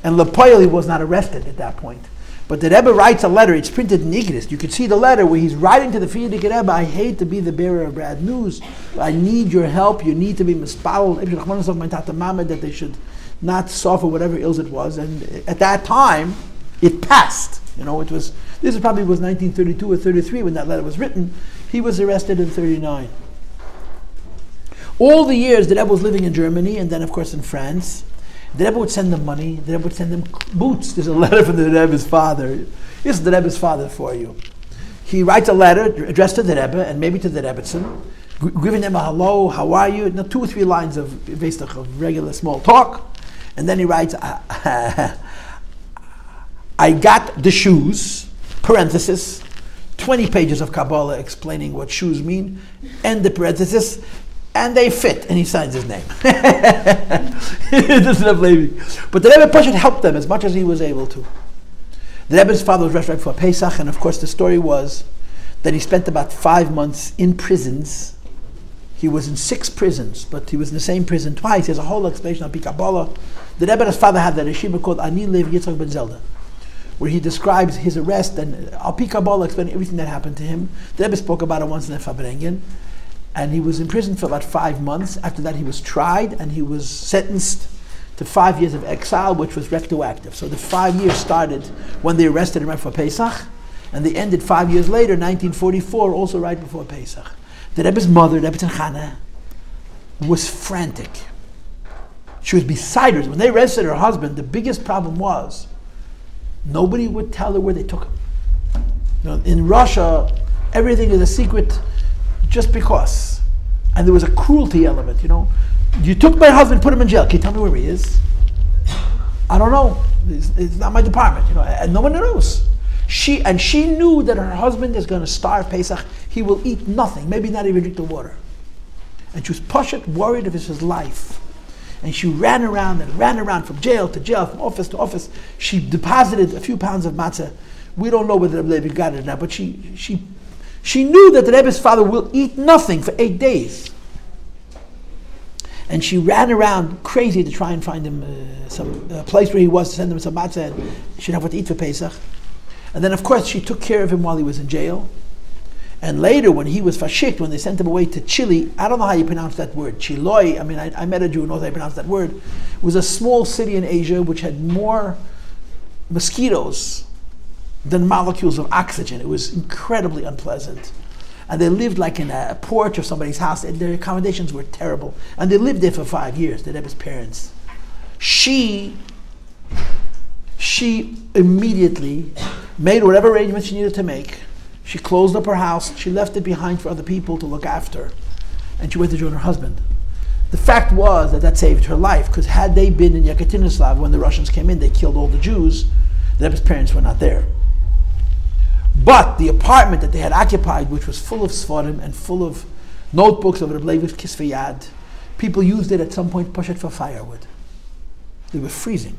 And Lepoil, he was not arrested at that point. But the Rebbe writes a letter, it's printed in Igris. You can see the letter where he's writing to the Fidik Rebbe, I hate to be the bearer of bad news, but I need your help, you need to be mispal, that they should not suffer whatever ills it was. And at that time, it passed. This probably was 1932 or 33 when that letter was written. He was arrested in 39. All the years the Rebbe was living in Germany, and then of course in France, the Rebbe would send them money, the Rebbe would send them boots. There's a letter from the Rebbe's father. This is the Rebbe's father for you. He writes a letter addressed to the Rebbe and maybe to the Rebbetzin, giving them a hello, how are you? 2 or 3 lines of regular small talk. And then he writes, I got the shoes, parenthesis, 20 pages of Kabbalah explaining what shoes mean, end the parenthesis, and they fit, and he signs his name. This is Levi. But the Rebbe Pashut helped them as much as he was able to. The Rebbe's father was arrested for Pesach, and of course the story was that he spent about 5 months in prisons. He was in 6 prisons, but he was in the same prison twice. He has a whole explanation on Kabbalah. The Rebbe's father had that yeshiva called Ani Lev Yitzchak Ben Zelda, where he describes his arrest and Al Pi Kabbalah explaining everything that happened to him. The Rebbe spoke about it once in the Fabrengen, and he was in prison for about 5 months. After that, he was tried and he was sentenced to 5 years of exile, which was retroactive. So the 5 years started when they arrested him right for Pesach, and they ended 5 years later, 1944, also right before Pesach. The Rebbe's mother, Rebbetzin Chana, was frantic. She was beside her. When they arrested her husband, the biggest problem was nobody would tell her where they took him. In Russia, everything is a secret just because. And there was a cruelty element, You took my husband, put him in jail. Can you tell me where he is? I don't know. It's not my department, and no one knows. She knew that her husband is going to starve Pesach. He will eat nothing, maybe not even drink the water. And she was Pashut, worried of his life. And she ran around from jail to jail, from office to office. She deposited a few pounds of matzah. We don't know whether the Rebbe got it or not, but she knew that the Rebbe's father will eat nothing for 8 days. And she ran around crazy to try and find him some place where he was, to send him some matzah, and she'd have what to eat for Pesach. And then, of course, she took care of him while he was in jail. And later, when he was fashik, when they sent him away to Chile, I don't know how you pronounce that word, Chiloy. I mean, I met a Jew who knows how you pronounce that word. It was a small city in Asia which had more mosquitoes than molecules of oxygen. It was incredibly unpleasant. And they lived like in a porch of somebody's house. And their accommodations were terrible. And they lived there for 5 years, the Rebbe's parents. She immediately made whatever arrangements she needed to make. She closed up her house. She left it behind for other people to look after. And she went to join her husband. The fact was that saved her life, because had they been in Yekaterinslav when the Russians came in, they killed all the Jews. The Rebbe's parents were not there. But the apartment that they had occupied, which was full of svarim and full of notebooks of Rebbe Levi's Kisvei Yad, people used it at some point, Pashut, for firewood. They were freezing.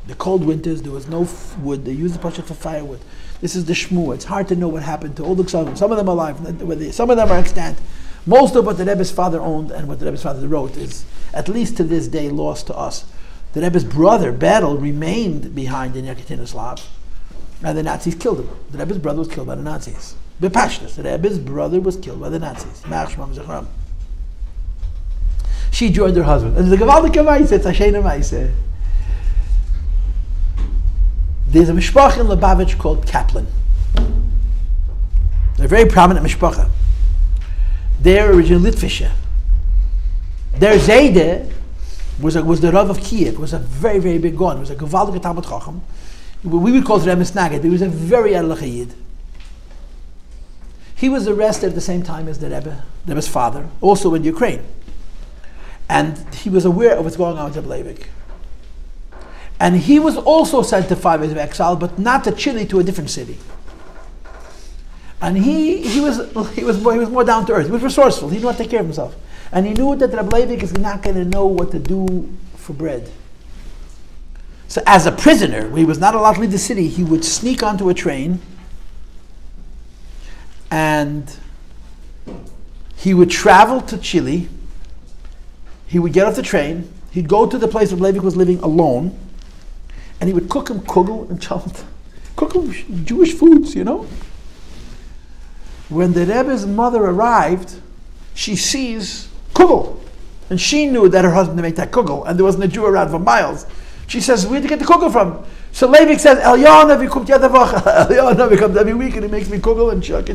The cold winters, there was no wood. They used the Pashut for firewood. This is the shmua. It's hard to know what happened to all the Ksavim. Some of them are alive, some of them are extant. Most of what the Rebbe's father owned and what the Rebbe's father wrote is, at least to this day, lost to us. The Rebbe's brother, Berel, remained behind in Yekaterinslav, and the Nazis killed him. The Rebbe's brother was killed by the Nazis. Bepashtus, the Rebbe's brother was killed by the Nazis. She joined her husband. And it's a gewaltige Meise, it's a schöne Meise. There's a mishpacha in Lubavitch called Kaplan. They're a very prominent mishpacha. They're originally Litvische. Their Zayde was the Rav of Kiev. Was a very, very big gon. It was a gewaltige Talmud Chacham. We would call it Remes Naged. He was a very Erlich Yid. He was arrested at the same time as the Rebbe's father, also in Ukraine. And he was aware of what's going on with Rebbe Leivik. And he was also sent to 5 years of exile, but not to Chile, to a different city. And he was more down to earth. He was resourceful. He knew how to take care of himself. And he knew that Rebbe Leivik is not going to know what to do for bread. So as a prisoner, he was not allowed to leave the city. He would sneak onto a train, and he would travel to Chile. He would get off the train. He'd go to the place where Leivik was living alone, and he would cook him kugel and chalt. Cook him Jewish foods, When the Rebbe's mother arrived, she sees kugel. And she knew that her husband made that kugel, and there wasn't a Jew around for miles. She says, where'd you get the kugel from? So Leivik says, Eliana, comes every week, and he makes me kugel and shak.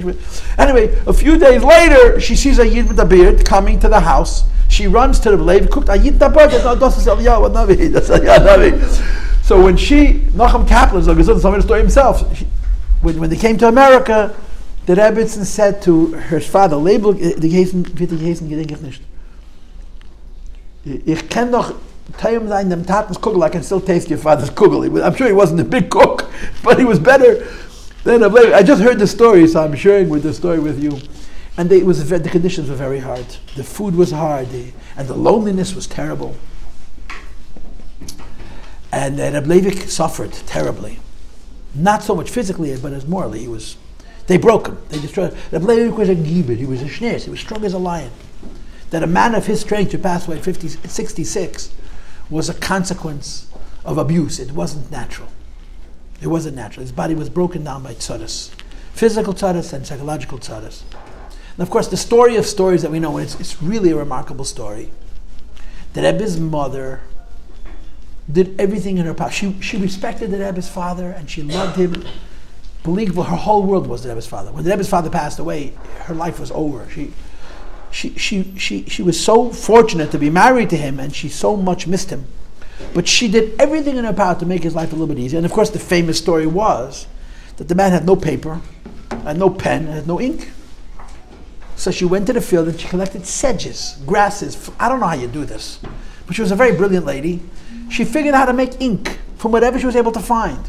Anyway, a few days later, she sees a Yid with a beard coming to the house. She runs to the Leivik, cooked a Yid tabak, that's Eliyahu. So when Nachum Kaplan, somebody story himself, when they came to America, the Rebbetzin said to her father, Ich kann doch Tayim Zayin dem Taten's kugel, I can still taste your father's kugel. I'm sure he wasn't a big cook, but he was better than Rabbi Levi. I just heard the story, so I'm sharing the story with you. And the conditions were very hard. The food was hard, and the loneliness was terrible. And Rabbi Levi suffered terribly. Not so much physically, but as morally. They broke him. They destroyed him. Rabbi Levi was a gibber. He was a schneers. He was strong as a lion. That a man of his strength to pass away at 66 was a consequence of abuse. It wasn't natural. It wasn't natural. His body was broken down by tzaddus. Physical tzaddus and psychological tzaddus. And of course, the story of stories that we know, it's really a remarkable story. The Rebbe's mother did everything in her power. She respected the Rebbe's father and she loved him. Believable, her whole world was the Rebbe's father. When the Rebbe's father passed away, her life was over. She was so fortunate to be married to him, and she so much missed him. But she did everything in her power to make his life a little bit easier. And of course, the famous story was that the man had no paper, had no pen, had no ink. So she went to the field and she collected sedges, grasses. I don't know how you do this, but she was a very brilliant lady. She figured out how to make ink from whatever she was able to find.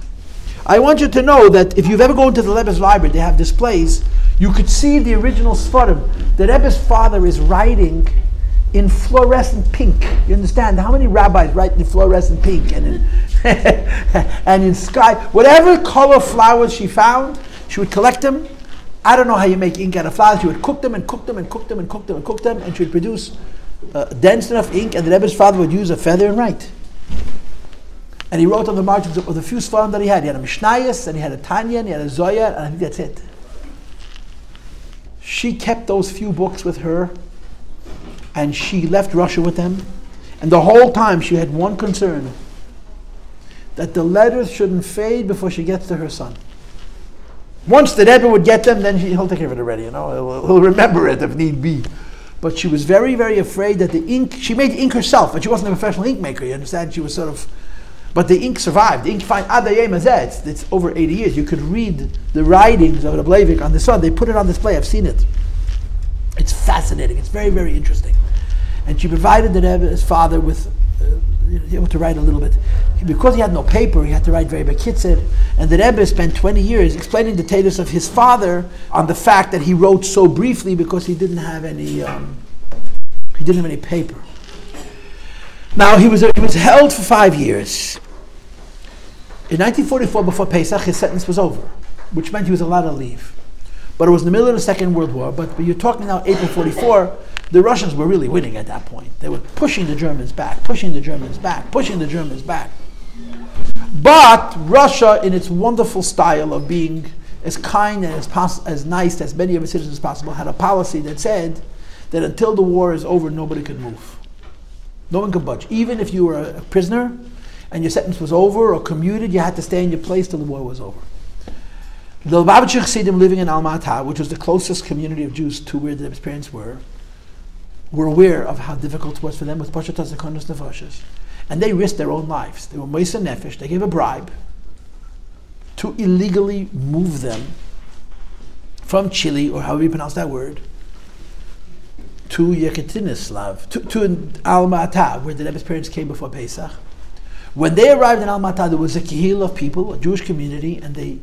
I want you to know that if you've ever gone to the Rebbe's library, they have displays. You could see the original Sfarim. The Rebbe's father is writing in fluorescent pink. You understand? How many rabbis write in fluorescent pink and in and in sky? Whatever color flowers she found, she would collect them. I don't know how you make ink out of flowers. She would cook them and cook them and cook them and cook them and cook them, and she would produce dense enough ink, and the Rebbe's father would use a feather and write. And he wrote on the margins of the few Sfarim that he had. He had a Mishnayos, and he had a Tanya, and he had a Zoya, and I think that's it. She kept those few books with her, and she left Russia with them. And the whole time she had one concern, that the letters shouldn't fade before she gets to her son. Once the Rebbe would get them, then he'll take care of it already, he'll remember it if need be. But she was very, very afraid that the ink, she made ink herself, but she wasn't a professional ink maker, you understand? She was sort of, but the ink survived. The ink fine it's over 80 years. You could read the writings of Rabbi Levi on the sun. They put it on display. I've seen it. It's fascinating. It's very, very interesting. And she provided the Rebbe's father with able to write a little bit. Because he had no paper, he had to write very bekitzer. And the Rebbe spent 20 years explaining the status of his father on the fact that he wrote so briefly because he didn't have any paper. Now he was held for 5 years. In 1944, before Pesach, his sentence was over, which meant he was allowed to leave. But it was in the middle of the Second World War. But you're talking now April 44, the Russians were really winning at that point. They were pushing the Germans back, pushing the Germans back, pushing the Germans back. But Russia, in its wonderful style of being as kind and as nice as many of its citizens as possible, had a policy that said that until the war is over, nobody could move. No one could budge. Even if you were a prisoner and your sentence was over or commuted, you had to stay in your place till the war was over. The Lubavitcher Chassidim living in Alma-Ata, which was the closest community of Jews to where Rebbe's parents were aware of how difficult it was for them with Pashat HaZakonos Nefashos. And they risked their own lives. They were Moisa Nefesh. They gave a bribe to illegally move them from Chile, or however you pronounce that word, to Yekaterinslav, to Alma-Ata, where the Rebbe's parents came before Pesach. When they arrived in Alma-Ata, there was a kihil of people, a Jewish community, and they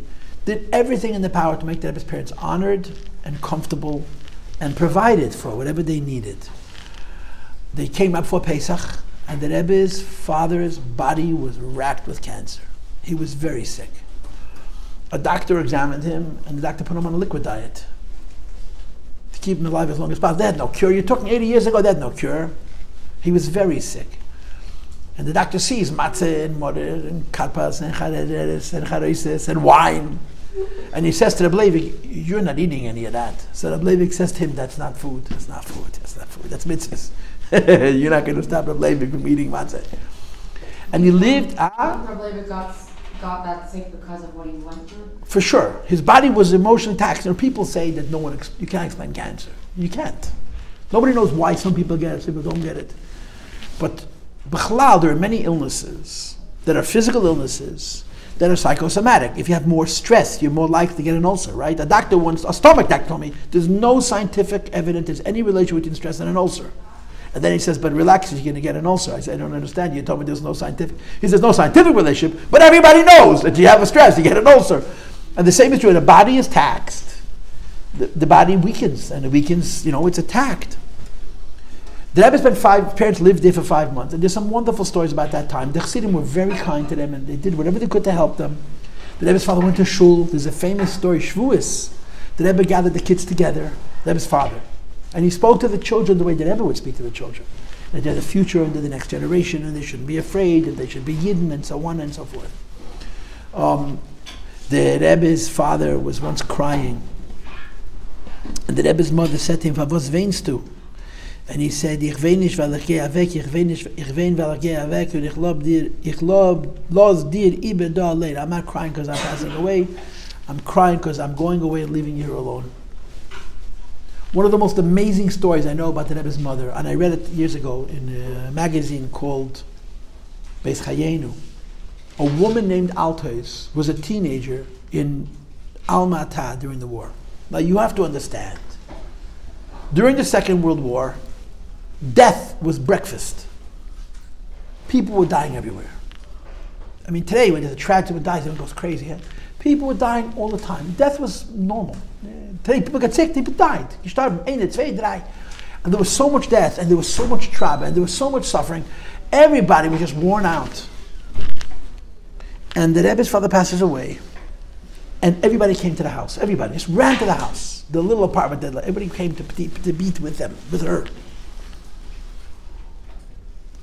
did everything in their power to make the Rebbe's parents honored and comfortable and provided for whatever they needed. They came up for Pesach, and the Rebbe's father's body was racked with cancer. He was very sick. A doctor examined him, and the doctor put him on a liquid diet to keep him alive as long as possible. They had no cure. You're talking 80 years ago, they had no cure. He was very sick. And the doctor sees matzah and moder and karpas and chareres and charoises and wine. And he says to Rabbi Levi, you're not eating any of that. So Rabbi Levi says to him, that's not food, that's not food, that's not food, that's mitzvahs. You're not going to stop Rabbi Levi from eating matzah. And he lived... Rabbi Levi got that sick because of what he went through? For sure. His body was emotionally taxed. You know, people say that you can't explain cancer. You can't. Nobody knows why some people get it, some people don't get it. But b'chalal, there are many illnesses that are physical illnesses that are psychosomatic. If you have more stress, you're more likely to get an ulcer, right? A stomach doctor told me, there's no scientific evidence there's any relation between stress and an ulcer. And then he says, but relax, you're going to get an ulcer. I said, I don't understand. You told me there's no scientific. He says, no scientific relationship, but everybody knows that you have a stress, you get an ulcer. And the same is true. The body is taxed. The body weakens, and it weakens, it's attacked. The Rebbe parents lived there for 5 months, and there's some wonderful stories about that time. The Chassidim were very kind to them, and they did whatever they could to help them. The Rebbe's father went to shul. There's a famous story, Shavuos. The Rebbe gathered the kids together, the Rebbe's father, and he spoke to the children the way the Rebbe would speak to the children. That they're the future and they're the next generation, and they shouldn't be afraid, and they should be yidden, and so on and so forth. The Rebbe's father was once crying, and the Rebbe's mother said to him, "Was weinst du?" And he said, "Ich wein nicht, weil ich gehe weg, ich wein, weil ich gehe weg, und ich los dir ibe da allein." I'm not crying because I'm passing away. I'm crying because I'm going away and leaving you here alone. One of the most amazing stories I know about the Rebbe's mother, and I read it years ago in a magazine called Beis Rivka. A woman named Altois was a teenager in Alma-Ata during the war. Now you have to understand, during the Second World War, death was breakfast. People were dying everywhere. I mean, today when there's a tragedy, someone dies, everyone goes crazy. Yeah? People were dying all the time. Death was normal. Today people got sick, people died. Gestorben, 1, 2, 3. And there was so much death, and there was so much trouble, and there was so much suffering. Everybody was just worn out. And the Rebbe's father passes away, and everybody came to the house. Everybody just ran to the house, the little apartment. Everybody came to be with them, with her.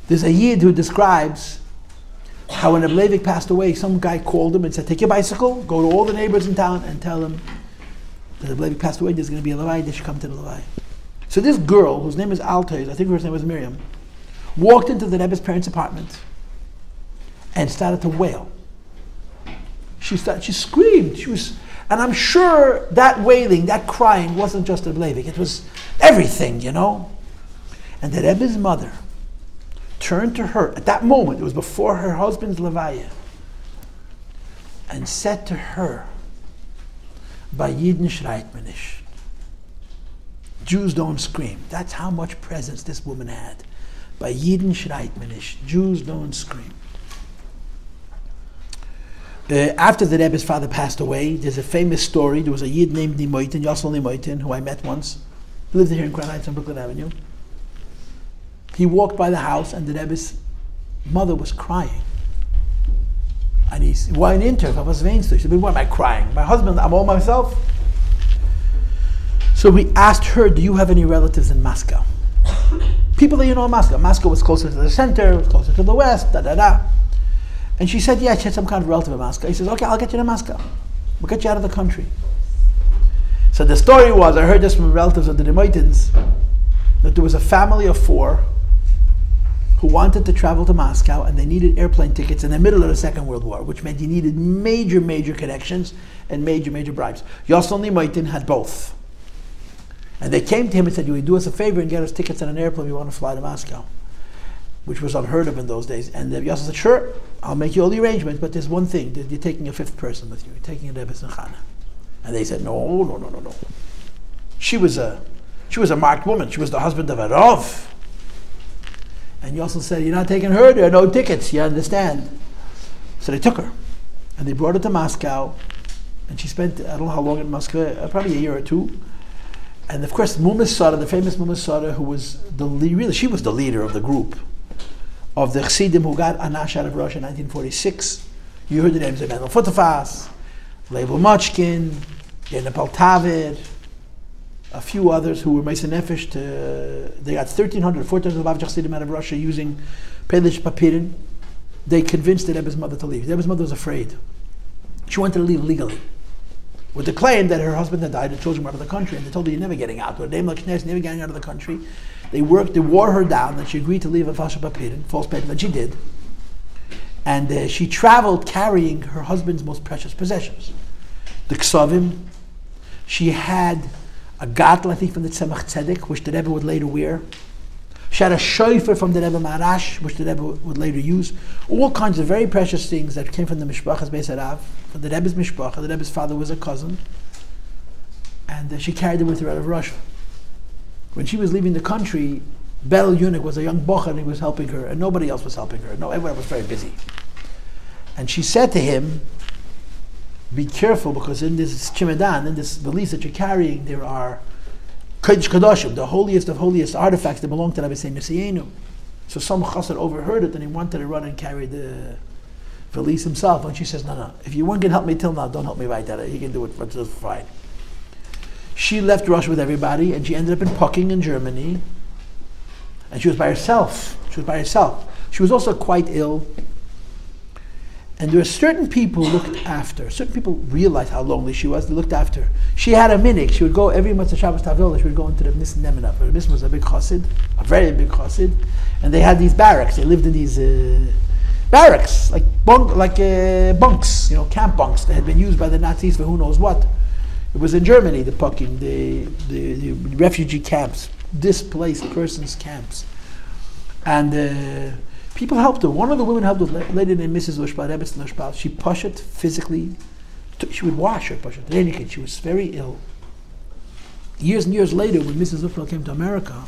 There's a Yid who describes how when Rebbe Leivik passed away, some guy called him and said, "Take your bicycle, go to all the neighbors in town and tell them that Rebbe Leivik passed away, there's going to be a Levai, they should come to the Levai." So this girl, whose name is Altois, I think her name was Miriam, walked into the Rebbe's parents' apartment and started to wail. She screamed. And I'm sure that wailing, that crying wasn't just Rebbe Leivik, it was everything, And the Rebbe's mother turned to her at that moment, it was before her husband's Levaya, and said to her, "Bei Yidden schreit man nicht." Jews don't scream. That's how much presence this woman had. Bei Yidden schreit man nicht. Jews don't scream. After the Rebbe's father passed away, there's a famous story. There was a Yid named Nimoitin, Yossel Nimoitin, who I met once. He lived here in Crown Heights on Brooklyn Avenue. He walked by the house, and the Rebbe's mother was crying. And he said, "Why an interview? Was weinst du?" She said, "Why am I crying? My husband, I'm all myself." So we asked her, "Do you have any relatives in Moscow?" People that you know in Moscow. Moscow was closer to the center, it was closer to the west, And she said, yeah, she had some kind of relative in Moscow. He says, "Okay, I'll get you to Moscow. We'll get you out of the country." So the story was, I heard this from relatives of the Nemoitins, that there was a family of 4 who wanted to travel to Moscow, and they needed airplane tickets in the middle of the Second World War, which meant you needed major, major connections and major, major bribes. Yossel Nimoitin had both. And they came to him and said, "You will do us a favor and get us tickets on an airplane, we want to fly to Moscow," which was unheard of in those days. And Yossel said, "Sure, I'll make you all the arrangements, but there's one thing, you're taking a 5th person with you, you're taking a Rebbetzin Chana." And they said, no. She was a marked woman, she was the husband of a Rav. And Yossel said, "You're not taking her, there are no tickets, you understand." So they took her, and they brought her to Moscow, and she spent, I don't know how long in Moscow, probably a year or 2. And of course, Mumas Sada, the famous Mumas Sada, who was she was the leader of the group of the Chassidim who got Anash out of Russia in 1946. You heard the names of Mendel Futterfass, Leibel Mochkin, Yena Paltavid, a few others who were Meisa Nefesh. They got 1,400 Lubavitch Chassidim out of Russia using Pelish Papirin. They convinced the Rebbe's mother to leave. The Rebbe's mother was afraid. She wanted to leave legally, with the claim that her husband had died, the children were out of the country, and they told her, "You're never getting out. With a name like Knes, never getting out of the country." They wore her down, and she agreed to leave a false paper, and she did. And she traveled carrying her husband's most precious possessions. The ksavim. She had a gadol, I think, from the Tzemach Tzedek, which the Rebbe would later wear. She had a shofar from the Rebbe Marash, which the Rebbe would later use. All kinds of very precious things that came from the Mishpachas Beis Harav, from the Rebbe's Mishpacha. The Rebbe's father was a cousin. And she carried them with her out of Russia. When she was leaving the country, Bel Eunuch was a young bocher and he was helping her, and nobody else was helping her. No, everyone was very busy. And she said to him, be careful, because in this chimedan, in this valise that you're carrying, there are Kodesh Kadoshim, the holiest of holiest artifacts that belong to Rabbi Yossi. So some chassid overheard it and he wanted to run and carry the valise himself. And she says, no, if you weren't going to help me till now, don't help me right there. You can do it for just fine. She left Russia with everybody and she ended up in Pucking in Germany. And she was by herself. She was also quite ill. And there were certain people who looked after her. Certain people realized how lonely she was. They looked after her. She had a minik. She would go every Motzei Shabbos Tavil. She would go into the Rebbetzin Nemenah. Rebbetzin was a big chassid, a very big chassid, and they had these barracks. They lived in these barracks, like bunks, camp bunks that had been used by the Nazis for who knows what. It was in Germany, the Pucking, the refugee camps, displaced persons camps, and. People helped her. One of the women helped with a lady named Mrs. Ushpa, Rebbetzin Ushpa. She pushed physically. She would wash her, push it. In any case, she was very ill. Years and years later, when Mrs. Ushpa came to America,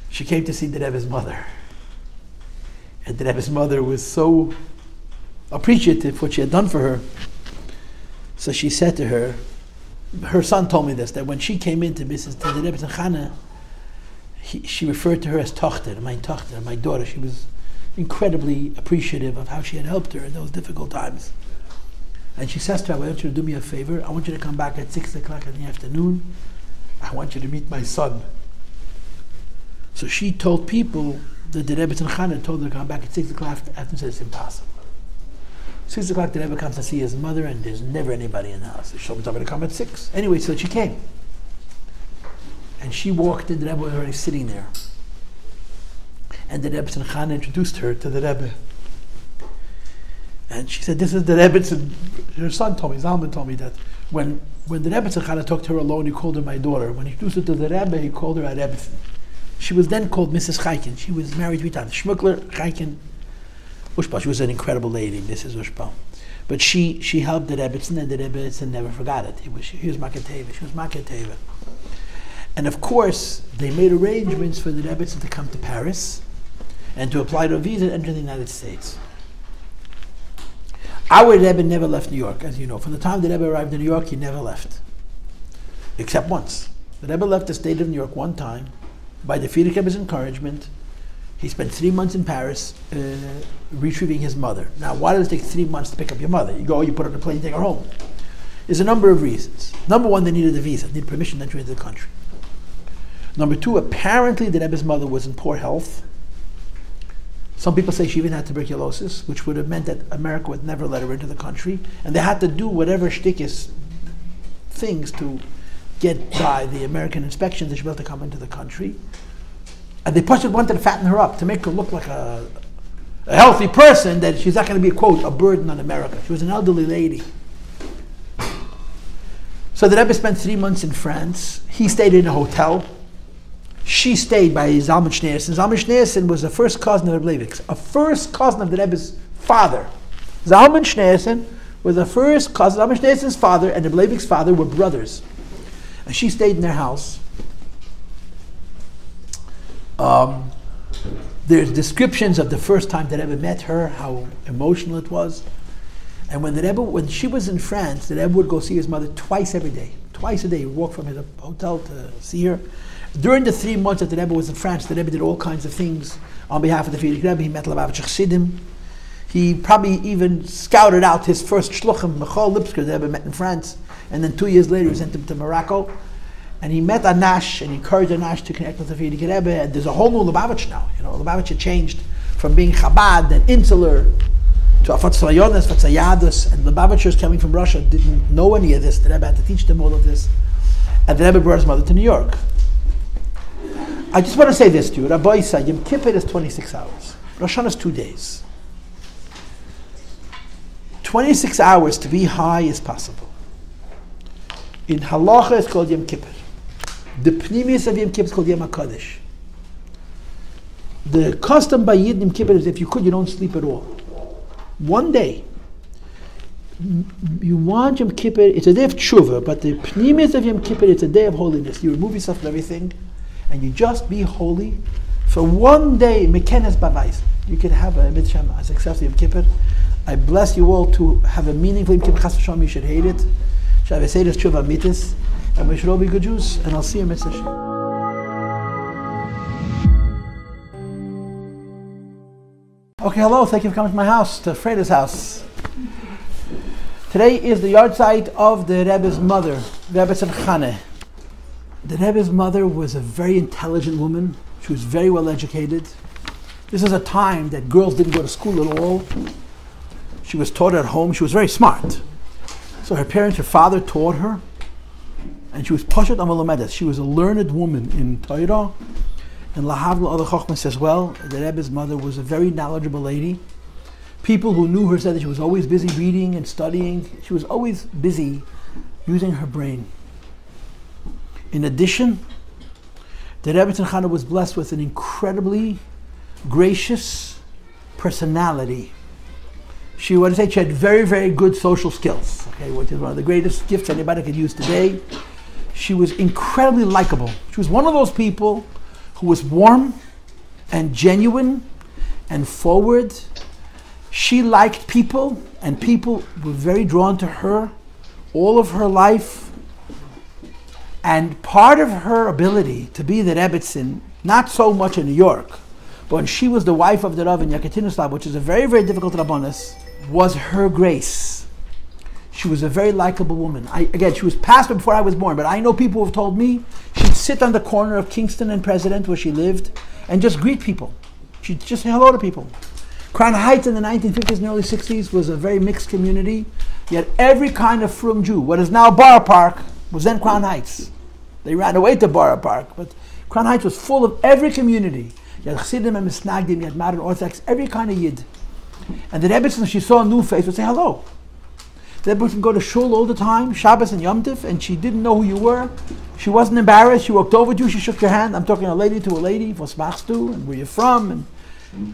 she came to see the Rebbe's mother. And the Rebbe's mother was so appreciative of what she had done for her. So she said to her son told me this, that when she came in to the Rebbe's and Chana, she referred to her as Tochter, my daughter. She was incredibly appreciative of how she had helped her in those difficult times. And she says to her, I want you to do me a favor. I want you to come back at 6 o'clock in the afternoon. I want you to meet my son. So she told people that the Rebbetzin Chana told her to come back at 6 o'clock after. Said it's impossible. 6 o'clock the Rebbe comes to see his mother and there's never anybody in the house. She told me to come at 6. Anyway, so she came. And she walked in, the Rebbe was already sitting there. And the Rebbetzin Chana introduced her to the Rebbe. And she said, this is the Rebbetzin. Her son told me, Zalman told me that when the Rebbetzin Chana talked to her alone, he called her my daughter. When he introduced her to the Rebbe, he called her a Rebbetzin. She was then called Mrs. Chaikin. She was married 3 times. Shmukler, Chaikin, Ushpa. She was an incredible lady, Mrs. Ushpa. But she helped the Rebbetzin, and the Rebbetzin never forgot it. He was Makateva. She was Makateva. And of course, they made arrangements for the Rebbetzin to come to Paris and to apply to a visa and enter the United States. Our Rebbe never left New York, as you know. From the time the Rebbe arrived in New York, he never left. Except once. The Rebbe left the state of New York one time by the Frierdiker Rebbe's encouragement. He spent 3 months in Paris retrieving his mother. Now, why does it take 3 months to pick up your mother? You go, you put her on a plane, you take her home. There's a number of reasons. Number one, they needed a visa, they needed permission to enter into the country. Number two, apparently the Rebbe's mother was in poor health. Some people say she even had tuberculosis, which would have meant that America would never let her into the country. And they had to do whatever shtickis things to get by the American inspections that she was able to come into the country. And they wanted to fatten her up, to make her look like a healthy person, that she's not going to be, quote, a burden on America. She was an elderly lady. So the Rebbe spent 3 months in France. He stayed in a hotel. She stayed by Zalman Schneerson. Zalman Schneerson was the first cousin of Rebbe Leibovitz, a first cousin of the Rebbe's father. Zalman Schneerson was the first cousin. Zalman Schneerson's father and the Rebbe Leibovitz's father were brothers. And she stayed in their house. There's descriptions of the first time that Rebbe met her, how emotional it was. And when she was in France, the Rebbe would go see his mother twice every day. Twice a day, he would walk from his hotel to see her. During the 3 months that the Rebbe was in France, the Rebbe did all kinds of things on behalf of the Frierdiker Rebbe. He met Lubavitch Chassidim. He probably even scouted out his first shluchim, Machon, the Rebbe met in France. And then 2 years later, he sent him to Morocco. And he met Anash, and he encouraged Anash to connect with the Frierdiker Rebbe. And there's a whole new Lubavitch now. Lubavitch had changed from being Chabad and insular to Afatzayonis, Fatzayadus. And Lubavitchers coming from Russia didn't know any of this. The Rebbe had to teach them all of this. And the Rebbe brought his mother to New York. I just want to say this to you. Rabbi said, Yom Kippur is 26 hours. Rosh Hashanah is 2 days. 26 hours to be high is possible. In Halacha, it's called Yom Kippur. The Pnimius of Yom Kippur is called Yom HaKadosh. The custom by Yid Yom Kippur is if you could, you don't sleep at all. 1 day. You want Yom Kippur, it's a day of tshuva, but the Pnimius of Yom Kippur, it's a day of holiness. You remove yourself from everything. and you just be holy for one day, Mekenes Bavais, you could have a mitzvah, a successful Yom Kippur. I bless you all to have a meaningful Yom Kippur. Chas v'shalom, you should hate it. Shav Yiseides Tshuva Mitis, and we should all be good Jews, and I'll see you in Mitzvah. Okay, hello, thank you for coming to my house, to Freda's house. Today is the yard site of the Rebbe's mother, Rebbetzin Chana. The Rebbe's mother was a very intelligent woman. She was very well educated. This is a time that girls didn't go to school at all. She was taught at home. She was very smart. So her parents, her father taught her, and she was pashat amalomedes. She was a learned woman in Torah, and lahavla other chachmas as well. The Rebbe's mother was a very knowledgeable lady. People who knew her said that she was always busy reading and studying. She was always busy using her brain. In addition, the Rebbetzin Chana was blessed with an incredibly gracious personality. She had very, very good social skills, okay, which is one of the greatest gifts anybody could use today. She was incredibly likable. She was one of those people who was warm and genuine and forward. She liked people, and people were very drawn to her all of her life. And part of her ability to be the Rebbetzin, not so much in New York, but when she was the wife of the Rav in Yekaterinslav, which is a very, very difficult Rabbanus, was her grace. She was a very likable woman. She was pastor before I was born, but I know people who have told me she'd sit on the corner of Kingston and President, where she lived, and just greet people. She'd just say hello to people. Crown Heights in the 1950s and early 60s was a very mixed community. You had every kind of frum Jew. What is now Borough Park was then Crown Heights. They ran away to Borough Park, but Crown Heights was full of every community. You had Chassidim and Misnagdim, you had modern Orthodox, every kind of Yid. And the Rebbetzin, if she saw a new face, would say hello. The Rebbetzin would go to shul all the time, Shabbos and Yom Tov, and she didn't know who you were. She wasn't embarrassed. She walked over to you, she shook your hand. I'm talking a lady to a lady, what's machstu, and where you're from, and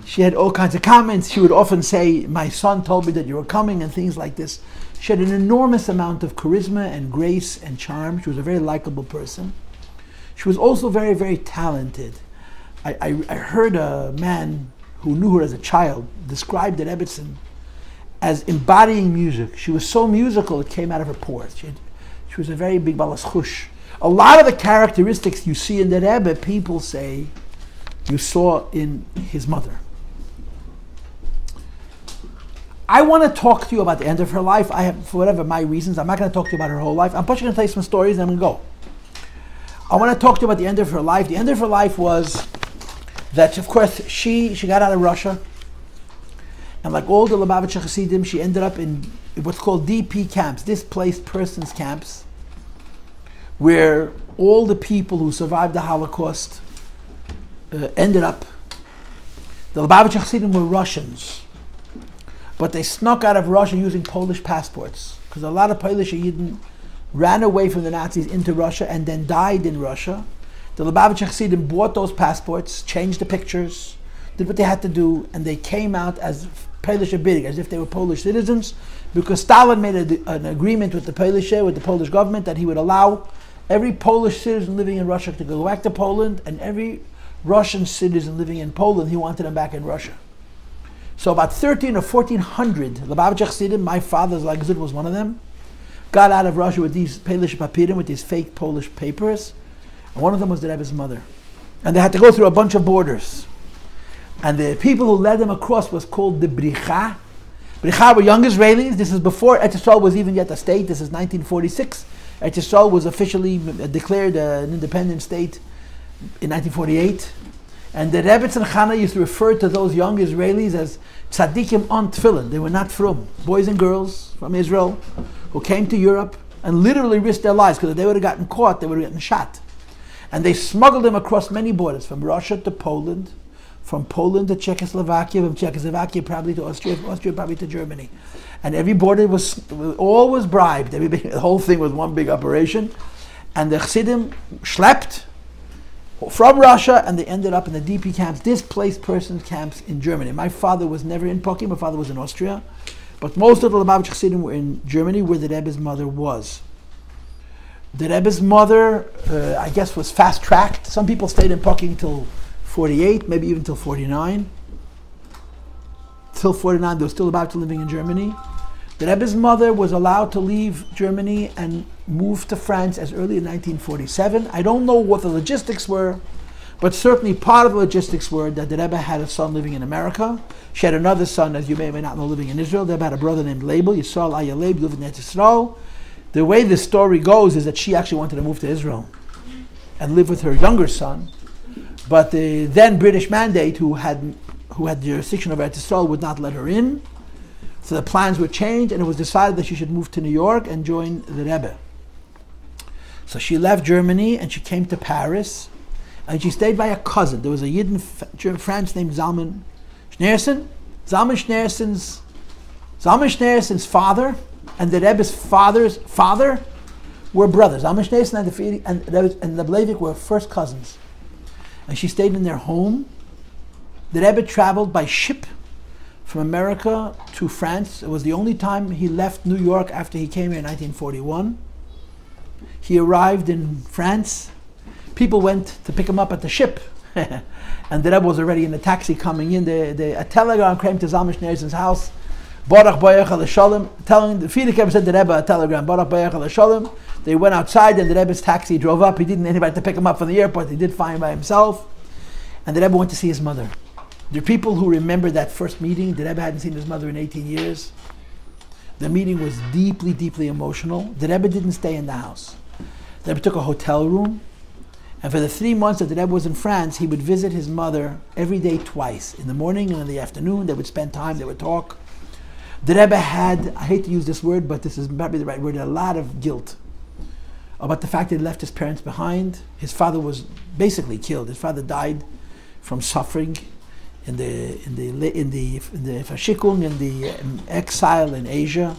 she had all kinds of comments. She would often say, my son told me that you were coming, and things like this. She had an enormous amount of charisma and grace and charm. She was a very likable person. She was also very, very talented. I heard a man who knew her as a child describe the Rebbetzin as embodying music. She was so musical it came out of her pores. She was a very big balas chush. A lot of the characteristics you see in the Rebbe, people say you saw in his mother. I want to talk to you about the end of her life. I have, for whatever my reasons, I'm not going to talk to you about her whole life. I'm just going to tell you some stories and I'm going to go. I want to talk to you about the end of her life. The end of her life was that, of course, she got out of Russia. And like all the Lubavitcher Chassidim, she ended up in what's called DP camps, displaced persons camps, where all the people who survived the Holocaust ended up. The Lubavitcher Chassidim were Russians, but they snuck out of Russia using Polish passports, because a lot of Polish Yidden ran away from the Nazis into Russia and then died in Russia. The Lubavitcher Chassidim bought those passports, changed the pictures, did what they had to do, and they came out as Polish Abidig, as if they were Polish citizens, because Stalin made an agreement with the Polish government, that he would allow every Polish citizen living in Russia to go back to Poland, and every Russian citizen living in Poland, he wanted them back in Russia. So about 13 or 1400 Lubavitcher Chassidim, my father's Lagzud was one of them, got out of Russia with these Polish papirim, with these fake Polish papers, and one of them was the Rebbe's mother. And they had to go through a bunch of borders. And the people who led them across was called the Bricha. Bricha were young Israelis. This is before Eretz Yisrael was even yet a state. This is 1946. Eretz Yisrael was officially declared an independent state in 1948. And the Rebbetzin Chana used to refer to those young Israelis as tzaddikim on tefillin. They were not frum. Boys and girls from Israel who came to Europe and literally risked their lives, because if they would have gotten caught, they would have gotten shot. And they smuggled them across many borders, from Russia to Poland, from Poland to Czechoslovakia, from Czechoslovakia probably to Austria, from Austria probably to Germany. And every border all was bribed. The whole thing was one big operation. And the Chassidim schlepped from Russia, and they ended up in the DP camps, displaced persons camps in Germany. My father was never in Poki, my father was in Austria. But most of the Lubavitcher Chassidim were in Germany, where the Rebbe's mother was. The Rebbe's mother, I guess, was fast-tracked. Some people stayed in Poking till 48, maybe even till 49. Till 49, they were still about to living in Germany. The Rebbe's mother was allowed to leave Germany and move to France as early as 1947. I don't know what the logistics were, but certainly part of the logistics were that the Rebbe had a son living in America. She had another son, as you may or may not know, living in Israel. The Rebbe had a brother named Label, Yisrael Ayaleib, living in Israel. The way the story goes is that she actually wanted to move to Israel and live with her younger son, but the then British mandate, who had jurisdiction over Israel, would not let her in. So the plans were changed, and it was decided that she should move to New York and join the Rebbe. So she left Germany and she came to Paris, and she stayed by a cousin. There was a Yid in France named Zalman Schneerson. Zalman Schneerson's father and the Rebbe's father's father were brothers. Zalman Schneerson and the Leivik were first cousins. And she stayed in their home. The Rebbe traveled by ship from America to France. It was the only time he left New York after he came here in 1941. He arrived in France. People went to pick him up at the ship. And the Rebbe was already in the taxi coming in. A telegram came to Zalman Schneerson's house. Barach Bayach al-Shalom, telling the Fiedeke sent the Rebbe a telegram. Barach Bayach al-Shalom. They went outside and the Rebbe's taxi drove up. He didn't need anybody to pick him up from the airport. He did fine by himself. And the Rebbe went to see his mother. There are people who remember that first meeting. The Rebbe hadn't seen his mother in 18 years. The meeting was deeply, deeply emotional. The Rebbe didn't stay in the house. The Rebbe took a hotel room. And for the 3 months that the Rebbe was in France, he would visit his mother every day twice. In the morning and in the afternoon, they would spend time, they would talk. The Rebbe had, I hate to use this word, but this is probably the right word, a lot of guilt about the fact that he left his parents behind. His father was basically killed. His father died from suffering in the Fashikung, in the exile in Asia.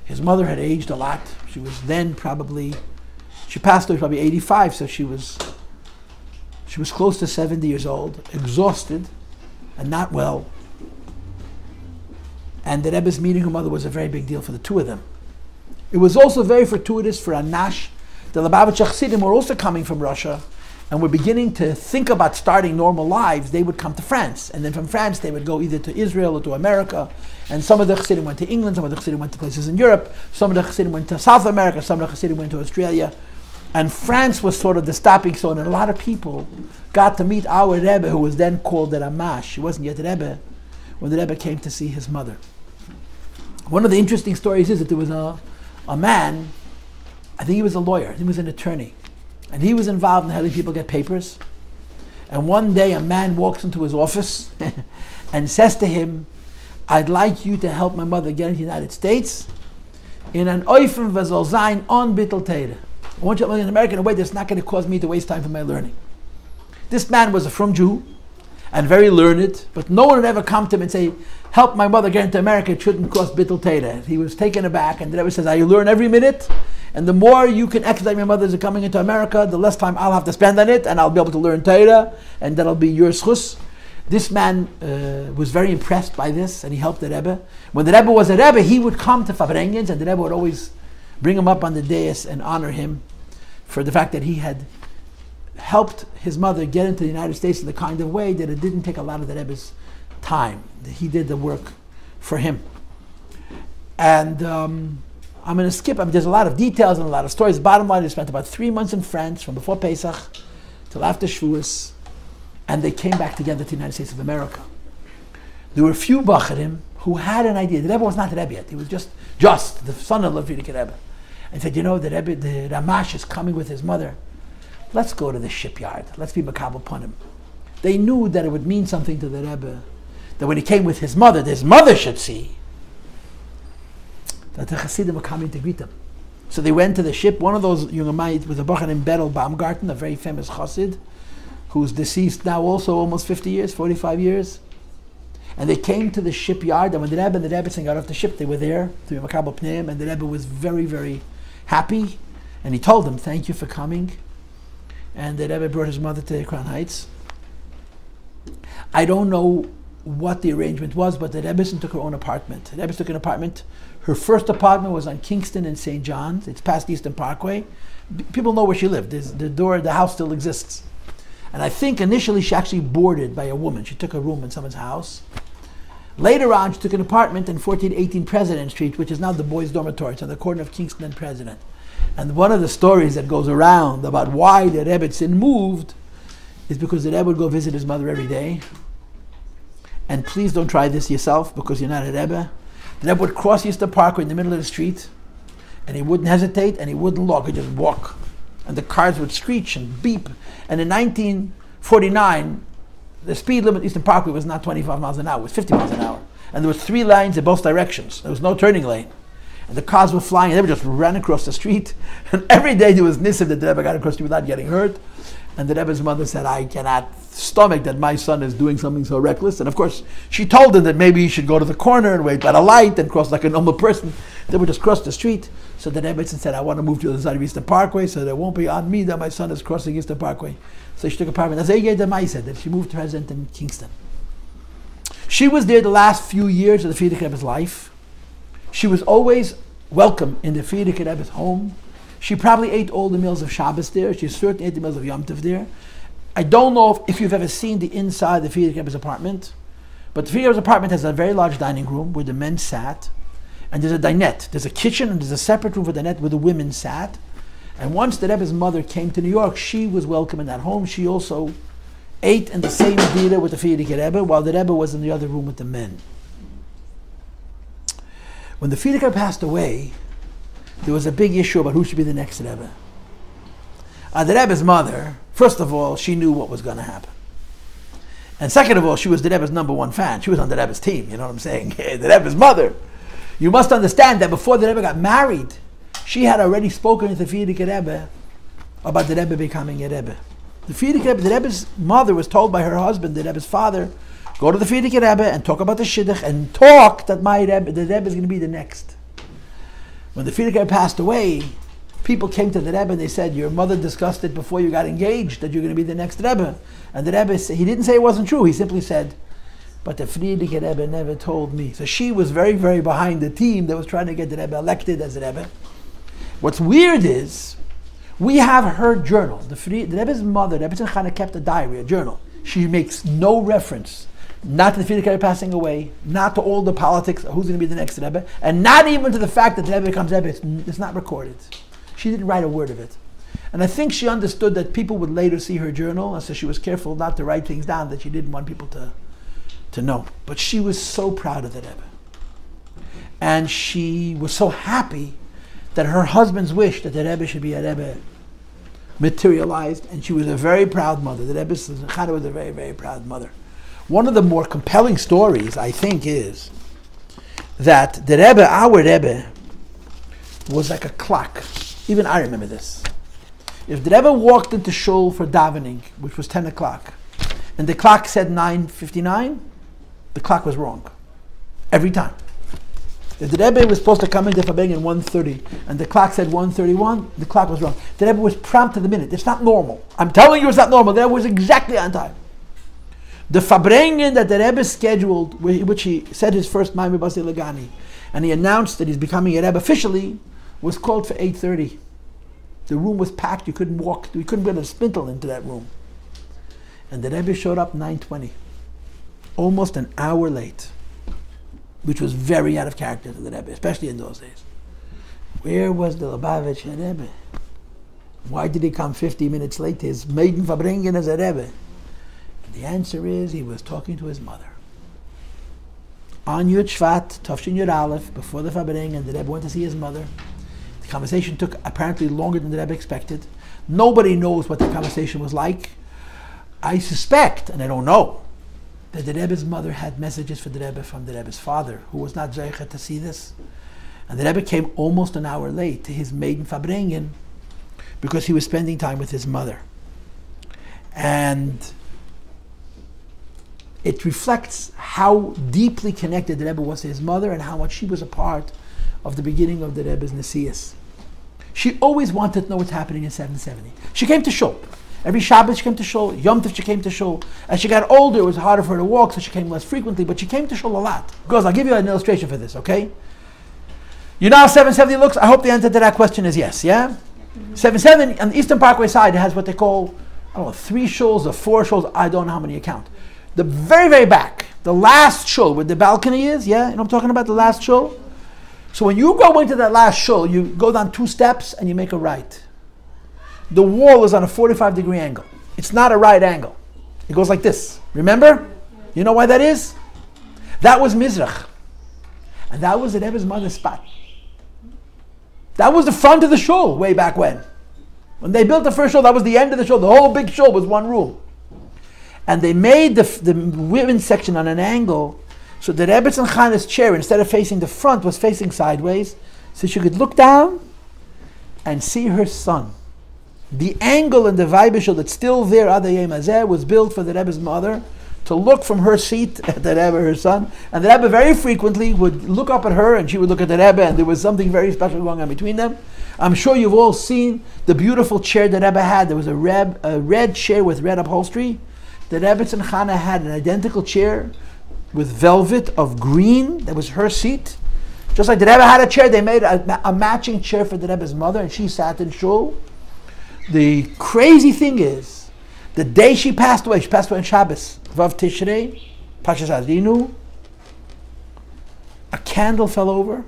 His mother had aged a lot. She was then she passed away probably 85, so she was close to 70 years old, exhausted and not well. And the Rebbe's meeting her mother was a very big deal for the two of them. It was also very fortuitous for Anash. The Lubavitcher Chassidim were also coming from Russia and were beginning to think about starting normal lives. They would come to France, and then from France they would go either to Israel or to America. And some of the Chassidim went to England, some of the Chassidim went to places in Europe, some of the Chassidim went to South America, some of the Chassidim went to Australia. And France was sort of the stopping stone, and a lot of people got to meet our Rebbe, who was then called the Ramash. He wasn't yet the Rebbe when the Rebbe came to see his mother. One of the interesting stories is that there was a man, I think he was a lawyer, he was an attorney, and he was involved in helping people get papers. And one day a man walks into his office and says to him, "I'd like you to help my mother get into the United States in an oifen v'zol zayin on bittul Torah. I want you to learn in America in a way that's not going to cause me to waste time for my learning." This man was a frum Jew and very learned, but no one would ever come to him and say, "Help my mother get into America, it shouldn't cost bittul Torah." He was taken aback, and the Rebbe says, "I learn every minute, and the more you can expedite my mother's coming into America, the less time I'll have to spend on it, and I'll be able to learn Torah, and that'll be your schus." This man was very impressed by this, and he helped the Rebbe. When the Rebbe was a Rebbe, he would come to Fabrengens, and the Rebbe would always bring him up on the dais and honor him for the fact that he had helped his mother get into the United States in the kind of way that it didn't take a lot of the Rebbe's time. He did the work for him. And I'm going to skip. There's a lot of details and a lot of stories. Bottom line, they spent about 3 months in France from before Pesach till after Shavuos, and they came back together to the United States of America. There were a few Bacharim who had an idea. The Rebbe was not the Rebbe yet. He was just the son of the Frierdiker Rebbe. And said, "You know, the Rebbe, the Ramash is coming with his mother. Let's go to the shipyard. Let's be makabel upon him." They knew that it would mean something to the Rebbe, that when he came with his mother should see that the Chassidim were coming to greet them. So they went to the ship. One of those Yungamait was a Bachar named Berel Baumgarten, a very famous Chassid, who's deceased now also almost 50 years, 45 years. And they came to the shipyard, and when the Rebbe and the Rebbetzin got off the ship, they were there to be makabel pneim, and the Rebbe was very, very happy. And he told them, "Thank you for coming." And the Rebbe brought his mother to Crown Heights. I don't know what the arrangement was, but the Rebbetzin took her own apartment. The Rebbetzin took an apartment. Her first apartment was on Kingston and St. John's. It's past Eastern Parkway. People know where she lived. The house still exists. And I think initially she actually boarded by a woman. She took a room in someone's house. Later on, she took an apartment in 1418 President Street, which is now the boys' dormitory. It's on the corner of Kingston and President. And one of the stories that goes around about why the Rebbetzin moved is because the Rebbe would go visit his mother every day. And please don't try this yourself because you're not a Rebbe. The Rebbe would cross Eastern Parkway in the middle of the street, and he wouldn't hesitate and he wouldn't look, he'd just walk. And the cars would screech and beep. And in 1949, the speed limit in Eastern Parkway was not 25 miles an hour, it was 50 miles an hour. And there was 3 lanes in both directions. There was no turning lane. And the cars were flying, and they just ran across the street. And every day there was nissim that the Rebbe got across the street without getting hurt. And the Rebbe's mother said, I cannot stomach that my son is doing something so reckless. And of course, she told him that maybe he should go to the corner and wait at a light and cross like a normal person. They would just cross the street. So the Rebbe said, I want to move to the other side of Eastern Parkway so there won't be on me that my son is crossing Eastern Parkway. So she took a apartment. As Ayy said, that she moved to President in Kingston. She was there the last few years of the Frierdiker Rebbe's life. She was always welcome in the Frierdiker Rebbe's home. She probably ate all the meals of Shabbos there. She certainly ate the meals of Yom Tov there. I don't know if you've ever seen the inside of the Frierdiker Rebbe's apartment, but the Frierdiker Rebbe's apartment has a very large dining room where the men sat, and there's a dinette. There's a kitchen, and there's a separate room for the dinette where the women sat. And once the Rebbe's mother came to New York, she was welcome in that home. She also ate in the same dira with the Frierdiker Rebbe, while the Rebbe was in the other room with the men. When the Frierdiker passed away, there was a big issue about who should be the next Rebbe. The Rebbe's mother, first of all, she knew what was going to happen. And second of all, she was the Rebbe's #1 fan. She was on the Rebbe's team, you know what I'm saying? The Rebbe's mother. You must understand that before the Rebbe got married, she had already spoken with the Frierdiker Rebbe about the Rebbe becoming a Rebbe. The Rebbe's mother was told by her husband, the Rebbe's father, go to the Frierdiker Rebbe and talk about the Shidduch and talk that the Rebbe is going to be the next. When the Frierdiker Rebbe passed away, people came to the Rebbe and they said, your mother discussed it before you got engaged, that you're going to be the next Rebbe. And the Rebbe, he didn't say it wasn't true, he simply said, but the Frierdiker Rebbe never told me. So she was very, very behind the team that was trying to get the Rebbe elected as a Rebbe. What's weird is, we have her journal. The Rebbe's mother, Rebbetzin Chana, kept a diary, a journal. She makes no reference, not to the Frierdiker Rebbe passing away, not to all the politics of who's going to be the next Rebbe, and not even to the fact that the Rebbe becomes Rebbe. It's not recorded. She didn't write a word of it. And I think she understood that people would later see her journal, and so she was careful not to write things down that she didn't want people to know. But she was so proud of the Rebbe. And she was so happy that her husband's wish that the Rebbe should be a Rebbe materialized, and she was a very proud mother. The Rebbe Chana was a very, very proud mother. One of the more compelling stories, I think, is that the Rebbe, our Rebbe, was like a clock. Even I remember this. If the Rebbe walked into shul for davening, which was 10 o'clock, and the clock said 9:59, the clock was wrong. Every time. If the Rebbe was supposed to come into Fabeng at 1:30, and the clock said 1:31, the clock was wrong. The Rebbe was prompt to the minute. It's not normal. I'm telling you it's not normal. The Rebbe was exactly on time. The Fabrengen that the Rebbe scheduled, which he said his first Maimah Basi Lagani, and he announced that he's becoming a Rebbe officially, was called for 8:30. The room was packed. You couldn't walk. You couldn't get a spintle into that room. And the Rebbe showed up 9:20, almost an hour late, which was very out of character to the Rebbe, especially in those days. Where was the Lubavitcher Rebbe? Why did he come 50 minutes late? His maiden Fabrengen as a Rebbe. And the answer is he was talking to his mother. On Yud Shvat, Tafshin Yud Aleph, before the Fabrengen, the Rebbe went to see his mother. The conversation took apparently longer than the Rebbe expected. Nobody knows what the conversation was like. I suspect, and I don't know, that the Rebbe's mother had messages for the Rebbe from the Rebbe's father, who was not zeicha to see this. And the Rebbe came almost an hour late to his maiden Fabrengen because he was spending time with his mother. And it reflects how deeply connected the Rebbe was to his mother and how much she was a part of the beginning of the Rebbe's Nesias. She always wanted to know what's happening in 770. She came to shul. Every Shabbos she came to shul. Yom Tov she came to shul. As she got older, it was harder for her to walk, so she came less frequently, but she came to shul a lot. Girls, I'll give you an illustration for this, okay? You know how 770 looks? I hope the answer to that question is yes, yeah? 770 on the Eastern Parkway side, it has what they call, I don't know, 3 shuls or 4 shuls. I don't know how many you count. The very, very back, the last shul where the balcony is, yeah? You know what I'm talking about, the last shul? So when you go into that last shul, you go down 2 steps and you make a right. The wall is on a 45-degree angle. It's not a right angle. It goes like this. Remember? You know why that is? That was Mizrach. And that was the Rebbe's mother's spot. That was the front of the shul way back when. When they built the first shul, that was the end of the shul. The whole big shul was one room. And they made the women's section on an angle so the Rebbetzin Chana's chair, instead of facing the front, was facing sideways, so she could look down and see her son. The angle in the Vaibishul that's still there, Adayim Hazeh, was built for the Rebbe's mother to look from her seat at the Rebbe, her son. And the Rebbe very frequently would look up at her and she would look at the Rebbe, and there was something very special going on between them. I'm sure you've all seen the beautiful chair the Rebbe had. There was a red chair with red upholstery. The Rebbetzin Chana had an identical chair with velvet of green. That was her seat. Just like the Rebbe had a chair, they made a matching chair for the Rebbe's mother, and she sat in shul. The crazy thing is, the day she passed away on Shabbos, Vav Tishrei, Pashas Azinu, a candle fell over,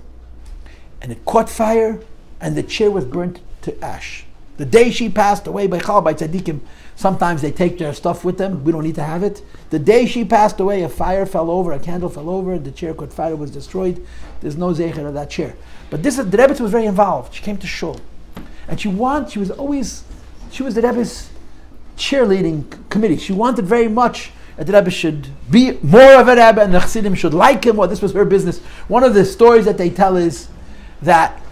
and it caught fire, and the chair was burnt to ash. The day she passed away, by tzaddikim, sometimes they take their stuff with them. We don't need to have it. The day she passed away, a fire fell over, a candle fell over, the chair caught fire, was destroyed. There's no zecher of that chair. But the Rebbe was very involved. She came to shul, and she was the Rebbe's cheerleading committee. She wanted very much that the Rebbe should be more of a Rebbe, and the Chassidim should like him. Well, this was her business. One of the stories that they tell is that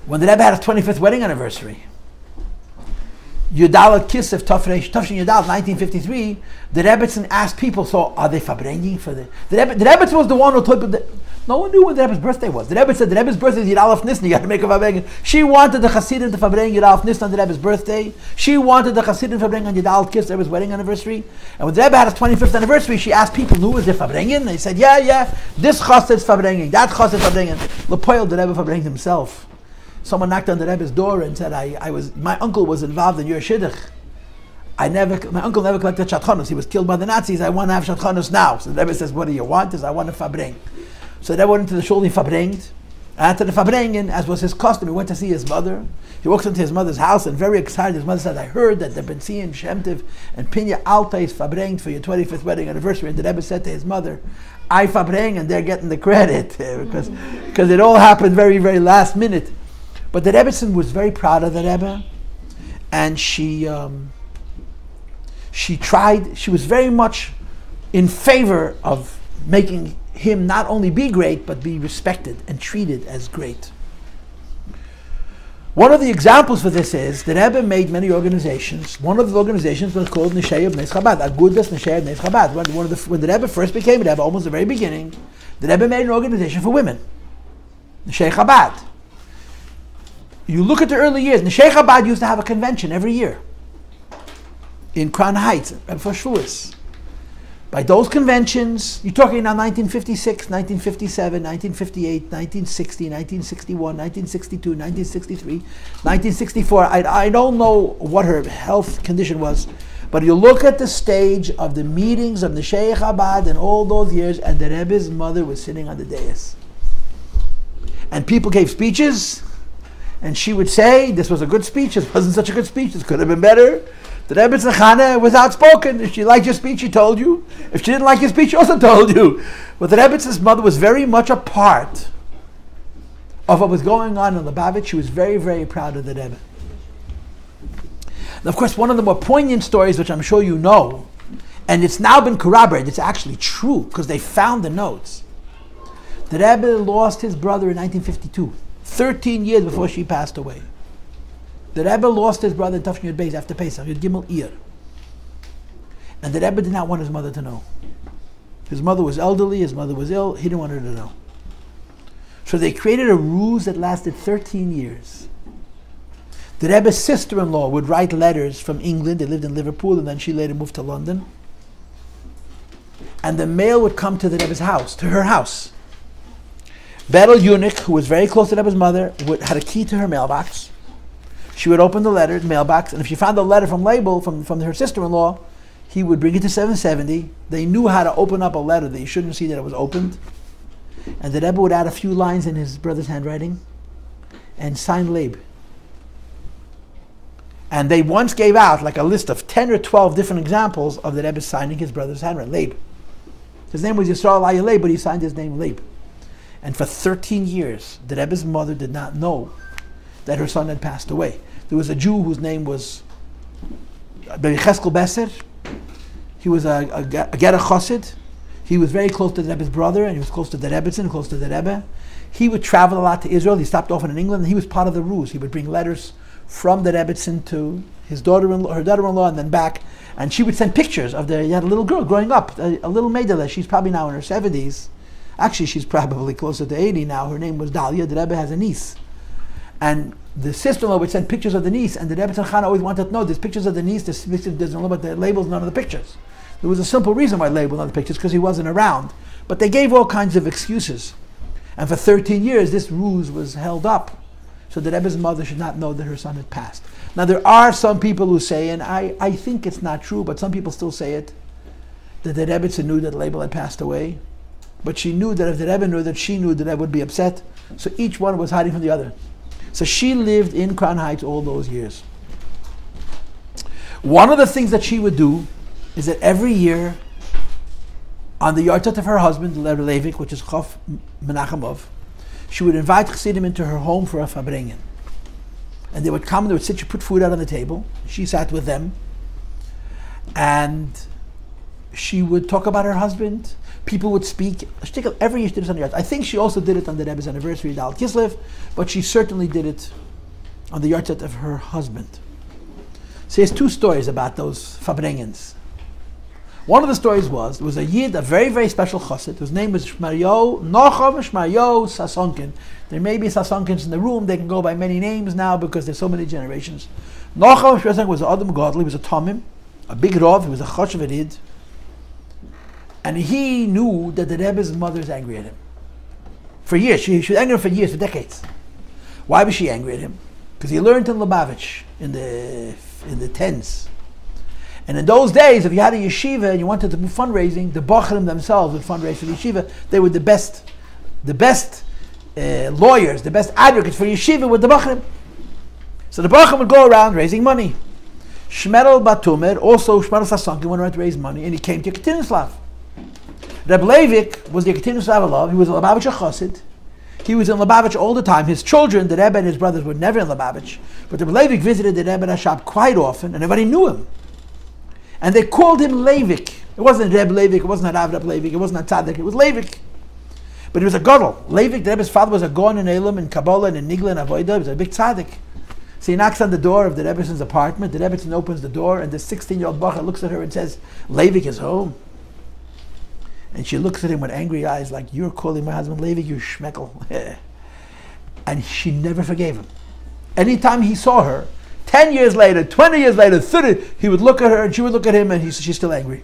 when the Rebbe had his 25th wedding anniversary, Yudal Kisef Tafshin Yudal, 1953, the Rebbetzin asked people, so are they fabrengi for the Rebbetzin was the one who told people, no one knew when the Rebbe's birthday was. The Rebbe said the Rebbe's birthday is Yudal of Nissan, you got to make a fabrengi. She wanted the Chassidim to fabreng Yudal of Nissan on the Rebbe's birthday. She wanted the Chassidim to fabreng on Yudal Kisef, the Rebbe's wedding anniversary. And when the Rebbe had his 25th anniversary, she asked people, who was there fabrenging? They said, yeah, this Chassid's fabrenging, that Chassid's fabrenging. Lepoil, the Rebbe fabrenged himself. Someone knocked on the Rebbe's door and said, my uncle was involved in your shidduch. My uncle never collected shatchanos. He was killed by the Nazis. I want to have shatchanos now. So the Rebbe says, what do you want? He says, I want to fabreng. So the Rebbe went into the shul, he fabrenged. After the fabrengen, as was his custom, he went to see his mother. He walks into his mother's house and very excited, his mother said, I heard that the Benzin, Shemtiv, and Pinya Alta is fabrenged for your 25th wedding anniversary. And the Rebbe said to his mother, I fabreng and they're getting the credit because it all happened very, very last minute. But the Rebbetzin was very proud of the Rebbe, and she was very much in favor of making him not only be great, but be respected and treated as great. One of the examples for this is the Rebbe made many organizations. One of the organizations was called Neshei of Nes Chabad, Agudas Neshei of Nes Chabad. When the Rebbe first became Rebbe, almost the very beginning, the Rebbe made an organization for women, Neshei Chabad. You look at the early years, Neshei Chabad used to have a convention every year in Crown Heights, for Shavuos. By those conventions, you're talking now 1956, 1957, 1958, 1960, 1961, 1962, 1963, 1964. I don't know what her health condition was, but you look at the stage of the meetings of Neshei Chabad in all those years, and the Rebbe's mother was sitting on the dais. And people gave speeches, and she would say, this was a good speech, this wasn't such a good speech, this could have been better. The Rebbetzin Chana was outspoken. If she liked your speech, she told you. If she didn't like your speech, she also told you. But the Rebbetz's mother was very much a part of what was going on in Lubavitch. She was very, very proud of the Rebbe. And of course, one of the more poignant stories, which I'm sure you know, and it's now been corroborated, it's actually true, because they found the notes. The Rebbe lost his brother in 1952, 13 years before she passed away. The Rebbe lost his brother in Tafshin Yud Beis after Pesach, Yud Gimel Iyar. And the Rebbe did not want his mother to know. His mother was elderly, his mother was ill, he didn't want her to know. So they created a ruse that lasted 13 years. The Rebbe's sister-in-law would write letters from England. They lived in Liverpool, and then she later moved to London. And the mail would come to the Rebbe's house, to her house. Berel Eunuch, who was very close to the Rebbe's mother, had a key to her mailbox. She would open the mailbox, and if she found a letter from Label, from her sister-in-law, he would bring it to 770. They knew how to open up a letter that you shouldn't see that it was opened. And the Rebbe would add a few lines in his brother's handwriting and sign Leib. And they once gave out like a list of 10 or 12 different examples of the Rebbe signing his brother's handwriting, Leib. His name was Yisrael Aya Leib, but he signed his name Leib. And for 13 years, the Rebbe's mother did not know that her son had passed away. There was a Jew whose name was Rabbi Yossi Paltiel. He was a Gerach Chassid. He was very close to the Rebbe's brother, and he was close to the Rebbetzin, close to the Rebbe. He would travel a lot to Israel. He stopped often in England, and he was part of the ruse. He would bring letters from the Rebbetzin to his daughter-in-law, her daughter-in-law, and then back. And she would send pictures of he had a little girl growing up, a little Meidele. She's probably now in her 70s. Actually, she's probably closer to 80 now. Her name was Dalia. The Rebbe has a niece. And the sister-in-law would send pictures of the niece, and the Rebbetzin Chana always wanted to know, there's pictures of the niece, there's pictures, there's no, but the label's none of the pictures. There was a simple reason why label none of the pictures, because he wasn't around. But they gave all kinds of excuses. And for 13 years, this ruse was held up, so the Rebbe's mother should not know that her son had passed. Now there are some people who say, and I think it's not true, but some people still say it, that the Rebbetzin knew that Label had passed away, but she knew that if the Rebbe knew that she knew, the Rebbe would be upset, so each one was hiding from the other. So she lived in Crown Heights all those years. One of the things that she would do is that every year, on the yahrzeit of her husband, Rebbe Leivik, which is Chof Menachemov, she would invite Chassidim into her home for a farbrengen. And they would come, they would sit, she put food out on the table, she sat with them, and she would talk about her husband. People would speak. Every year she did this on the yahrzeit. I think she also did it on the Rebbe's anniversary, Dal Kislev, but she certainly did it on the yahrzeit of her husband. So there's two stories about those farbrengens. One of the stories was, there was a Yid, a very, very special chassid, whose name was Shmaryo, Nocham Shmaryo Sasonkin. There may be Sasonkins in the room, they can go by many names now because there's so many generations. Nocham Shmaryo was an Adam Gadol, he was a Tomim, a big Rav, he was a Choshev Yid. And he knew that the Rebbe's mother is angry at him. For years, she was angry at him for years, for decades. Why was she angry at him? Because he learned in Lubavitch in the 10s. And in those days, if you had a yeshiva and you wanted to do fundraising, the Bocharim themselves would fundraise for the yeshiva. They were the best lawyers, the best advocates for yeshiva with the Bocharim. So the Bocharim would go around raising money. Shmerel Batumer, also Shmerel Sasonkin, went around to raise money, and he came to Yekaterinslav. Reb Leivik was the Yekaterinslav Alav. He was a Lubavitcher Chassid. He was in Lubavitch all the time. His children, the Rebbe and his brothers, were never in Lubavitch. But Reb Leivik visited the Rebbe Rashab quite often, and everybody knew him. And they called him Leivik. It wasn't Reb Leivik, it wasn't Rav Reb Leivik, it wasn't a Tzaddik, it was Leivik. But he was a Gadol. Leivik, the Rebbe's father, was a Gaon in Elam, in Kabbalah, and in Nigla, and Avodah. He was a big Tzaddik. So he knocks on the door of the Rebbetzin's apartment. The Rebbetzin opens the door, and the 16-year-old Bacha looks at her and says, Leivik is home. And she looks at him with angry eyes, like, you're calling my husband Leivik, you schmeckel. And she never forgave him. Anytime he saw her, 10 years later, 20 years later, 30, he would look at her and she would look at him, and she's still angry.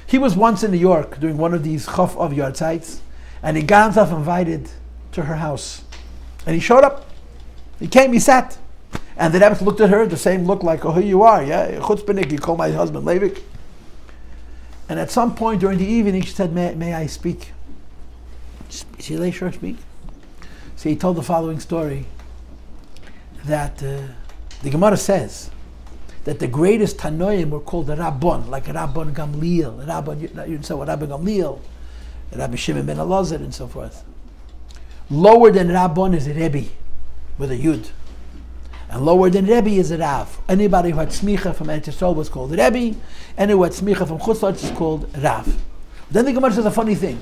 He was once in New York doing one of these Chof of yahrzeits, and he got himself invited to her house. And he showed up. He came, he sat. And the Rebbe looked at her, the same look like, oh, here you are, yeah? Chutzpahnik, you call my husband Leivik. And at some point during the evening, she said, may I speak? She lay sure speak. So he told the following story, that the Gemara says that the greatest Tanoim were called the Rabbon, like Rabban Gamliel, Rabban Gamliel, Rabbi Shimon ben Elazar, and so forth. Lower than Rabbon is a Rebbe, with a Yud. And lower than Rebbe is a Rav. Anybody who had Smicha from Eretz Yisrael was called Rebbe, and who had Smicha from Chutz La'aretz is called Rav. Then the Gemara says a funny thing.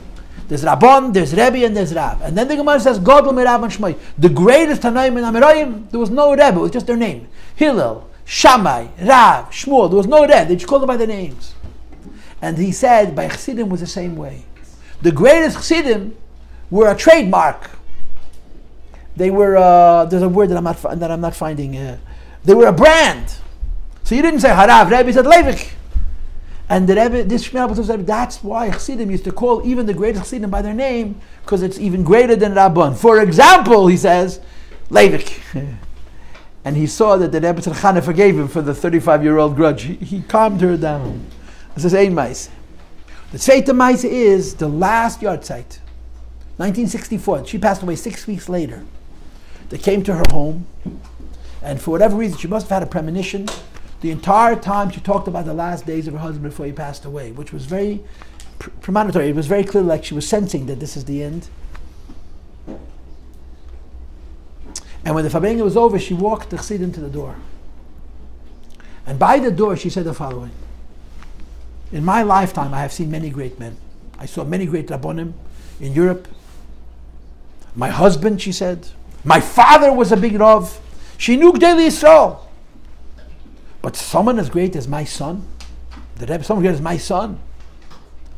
There's Rabbon, there's Rebbe, and there's Rav. And then the Gemara says, Gadol Merav and Shmai. The greatest Tanaim and Amirayim, there was no Rebbe, it was just their name. Hillel, Shammai, Rav, Shmuel, there was no Rebbe, they just called them by their names. And he said, by Chassidim was the same way. The greatest Chassidim were a trademark. They were, there's a word that I'm not finding. They were a brand. So you didn't say Harav, Rebbe said Levik. And the Rebbe, this Shmuel said, that's why Chassidim used to call even the greatest Chassidim by their name, because it's even greater than Rabban. For example, he says, Levik. And he saw that the Rebbetzin Chana forgave him for the 35-year-old grudge. He calmed her down. This is ein Maise. The zweite Maise is the last yahrzeit, 1964. She passed away 6 weeks later. They came to her home, and for whatever reason, she must have had a premonition. The entire time she talked about the last days of her husband before he passed away, which was very premonitory. It was very clear, like she was sensing that this is the end. And when the Fabrenga was over, she walked the Chassidim to the door. And by the door, she said the following. In my lifetime, I have seen many great men. I saw many great Rabbonim in Europe. My husband, she said. My father was a big Rav. She knew Gdei Yisrael. But someone as great as my son, the Rebbe, someone as great as my son,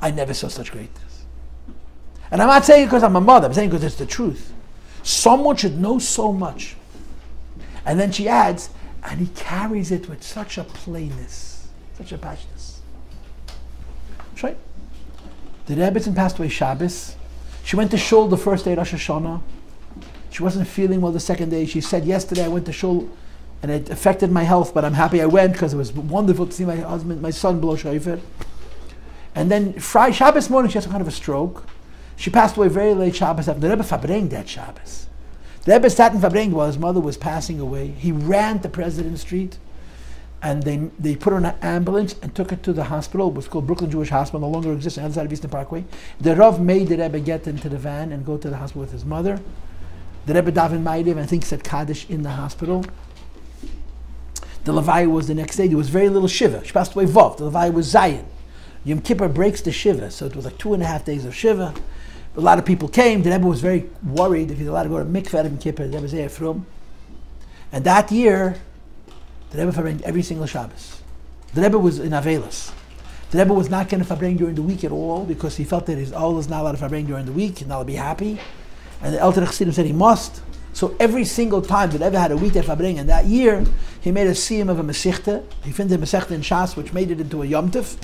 I never saw such greatness. And I'm not saying it because I'm a mother, I'm saying because it's the truth. Someone should know so much. And then she adds, and he carries it with such a plainness, such a passionate. Right? The Rebbetzin passed away Shabbos. She went to Shul the first day of Rosh Hashanah. She wasn't feeling well the second day. She said, yesterday I went to Shul and it affected my health, but I'm happy I went because it was wonderful to see my husband, my son blow shofar. And then Friday, Shabbos morning, she had some kind of a stroke. She passed away very late Shabbos after. The Rebbe Fabreng that Shabbos. The Rebbe sat in Fabreng while his mother was passing away. He ran to President Street, and they put her in an ambulance and took her to the hospital. It was called Brooklyn Jewish Hospital, no longer exists on the other side of Eastern Parkway. The Rav made the Rebbe get into the van and go to the hospital with his mother. The Rebbe davened Ma'ariv and I think said Kaddish in the hospital. The Levaya was the next day. There was very little Shiva. She passed away Vov. The Levaya was Zayin. Yom Kippur breaks the Shiva, so it was like 2.5 days of Shiva. A lot of people came. The Rebbe was very worried if he's allowed to go to mikveh at Yom Kippur. The Rebbe was there from. And that year, the Rebbe farbrengt every single Shabbos. The Rebbe was in Avelis. The Rebbe was not going to farbrengt during the week at all because he felt that his owl is not allowed to farbrengt during the week, and I'll be happy. And the Elter Chassidim said he must. So every single time that Rebbe had a week to farbrengt, and that year he made a siyum of a Masechta. He found a Masechta in Shas, which made it into a Yom Tov.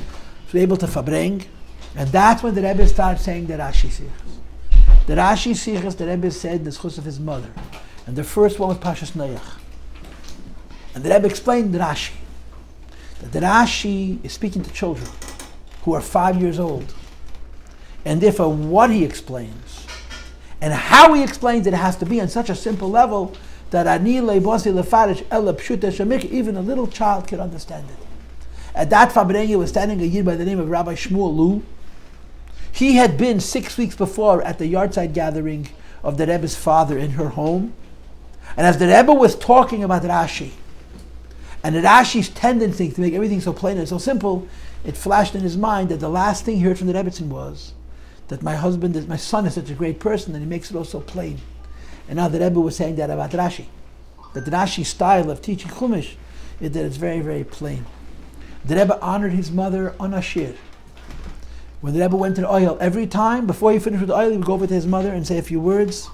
So he was able to farbrengt. And that's when the Rebbe started saying the Rashi Sichos. The Rashi Sichos, the Rebbe said the schus of his mother. And the first one was Pashas Noach. And the Rebbe explained the Rashi. That the Rashi is speaking to children who are 5 years old. And therefore what he explains and how he explains it has to be on such a simple level that Ani Leibosi Lefarish Ella Pshuta Shamik, even a little child can understand it. At that Fabrenga was standing a yid by the name of Rabbi Shmuel Lu. He had been 6 weeks before at the yahrzeit gathering of the Rebbe's father in her home. And as the Rebbe was talking about Rashi, and the Rashi's tendency to make everything so plain and so simple, it flashed in his mind that the last thing he heard from the Rebbetzin was that my son is such a great person and he makes it all so plain. And now the Rebbe was saying that about Rashi. That the Rashi's style of teaching Chumash is that it's very, very plain. The Rebbe honored his mother on Ashir. When the Rebbe went to the oil, every time, before he finished with the oil, he would go over to his mother and say a few words.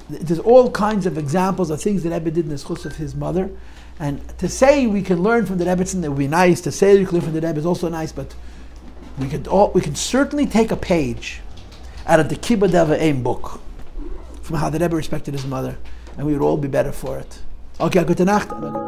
There's all kinds of examples of things the Rebbe did in the schus of his mother. And to say we can learn from the Rebbetzin, it would be nice. To say we can learn from the Rebbe is also nice, but we can certainly take a page out of the Kibbud Avayim book from how the Rebbe respected his mother, and we would all be better for it. Okay, good night.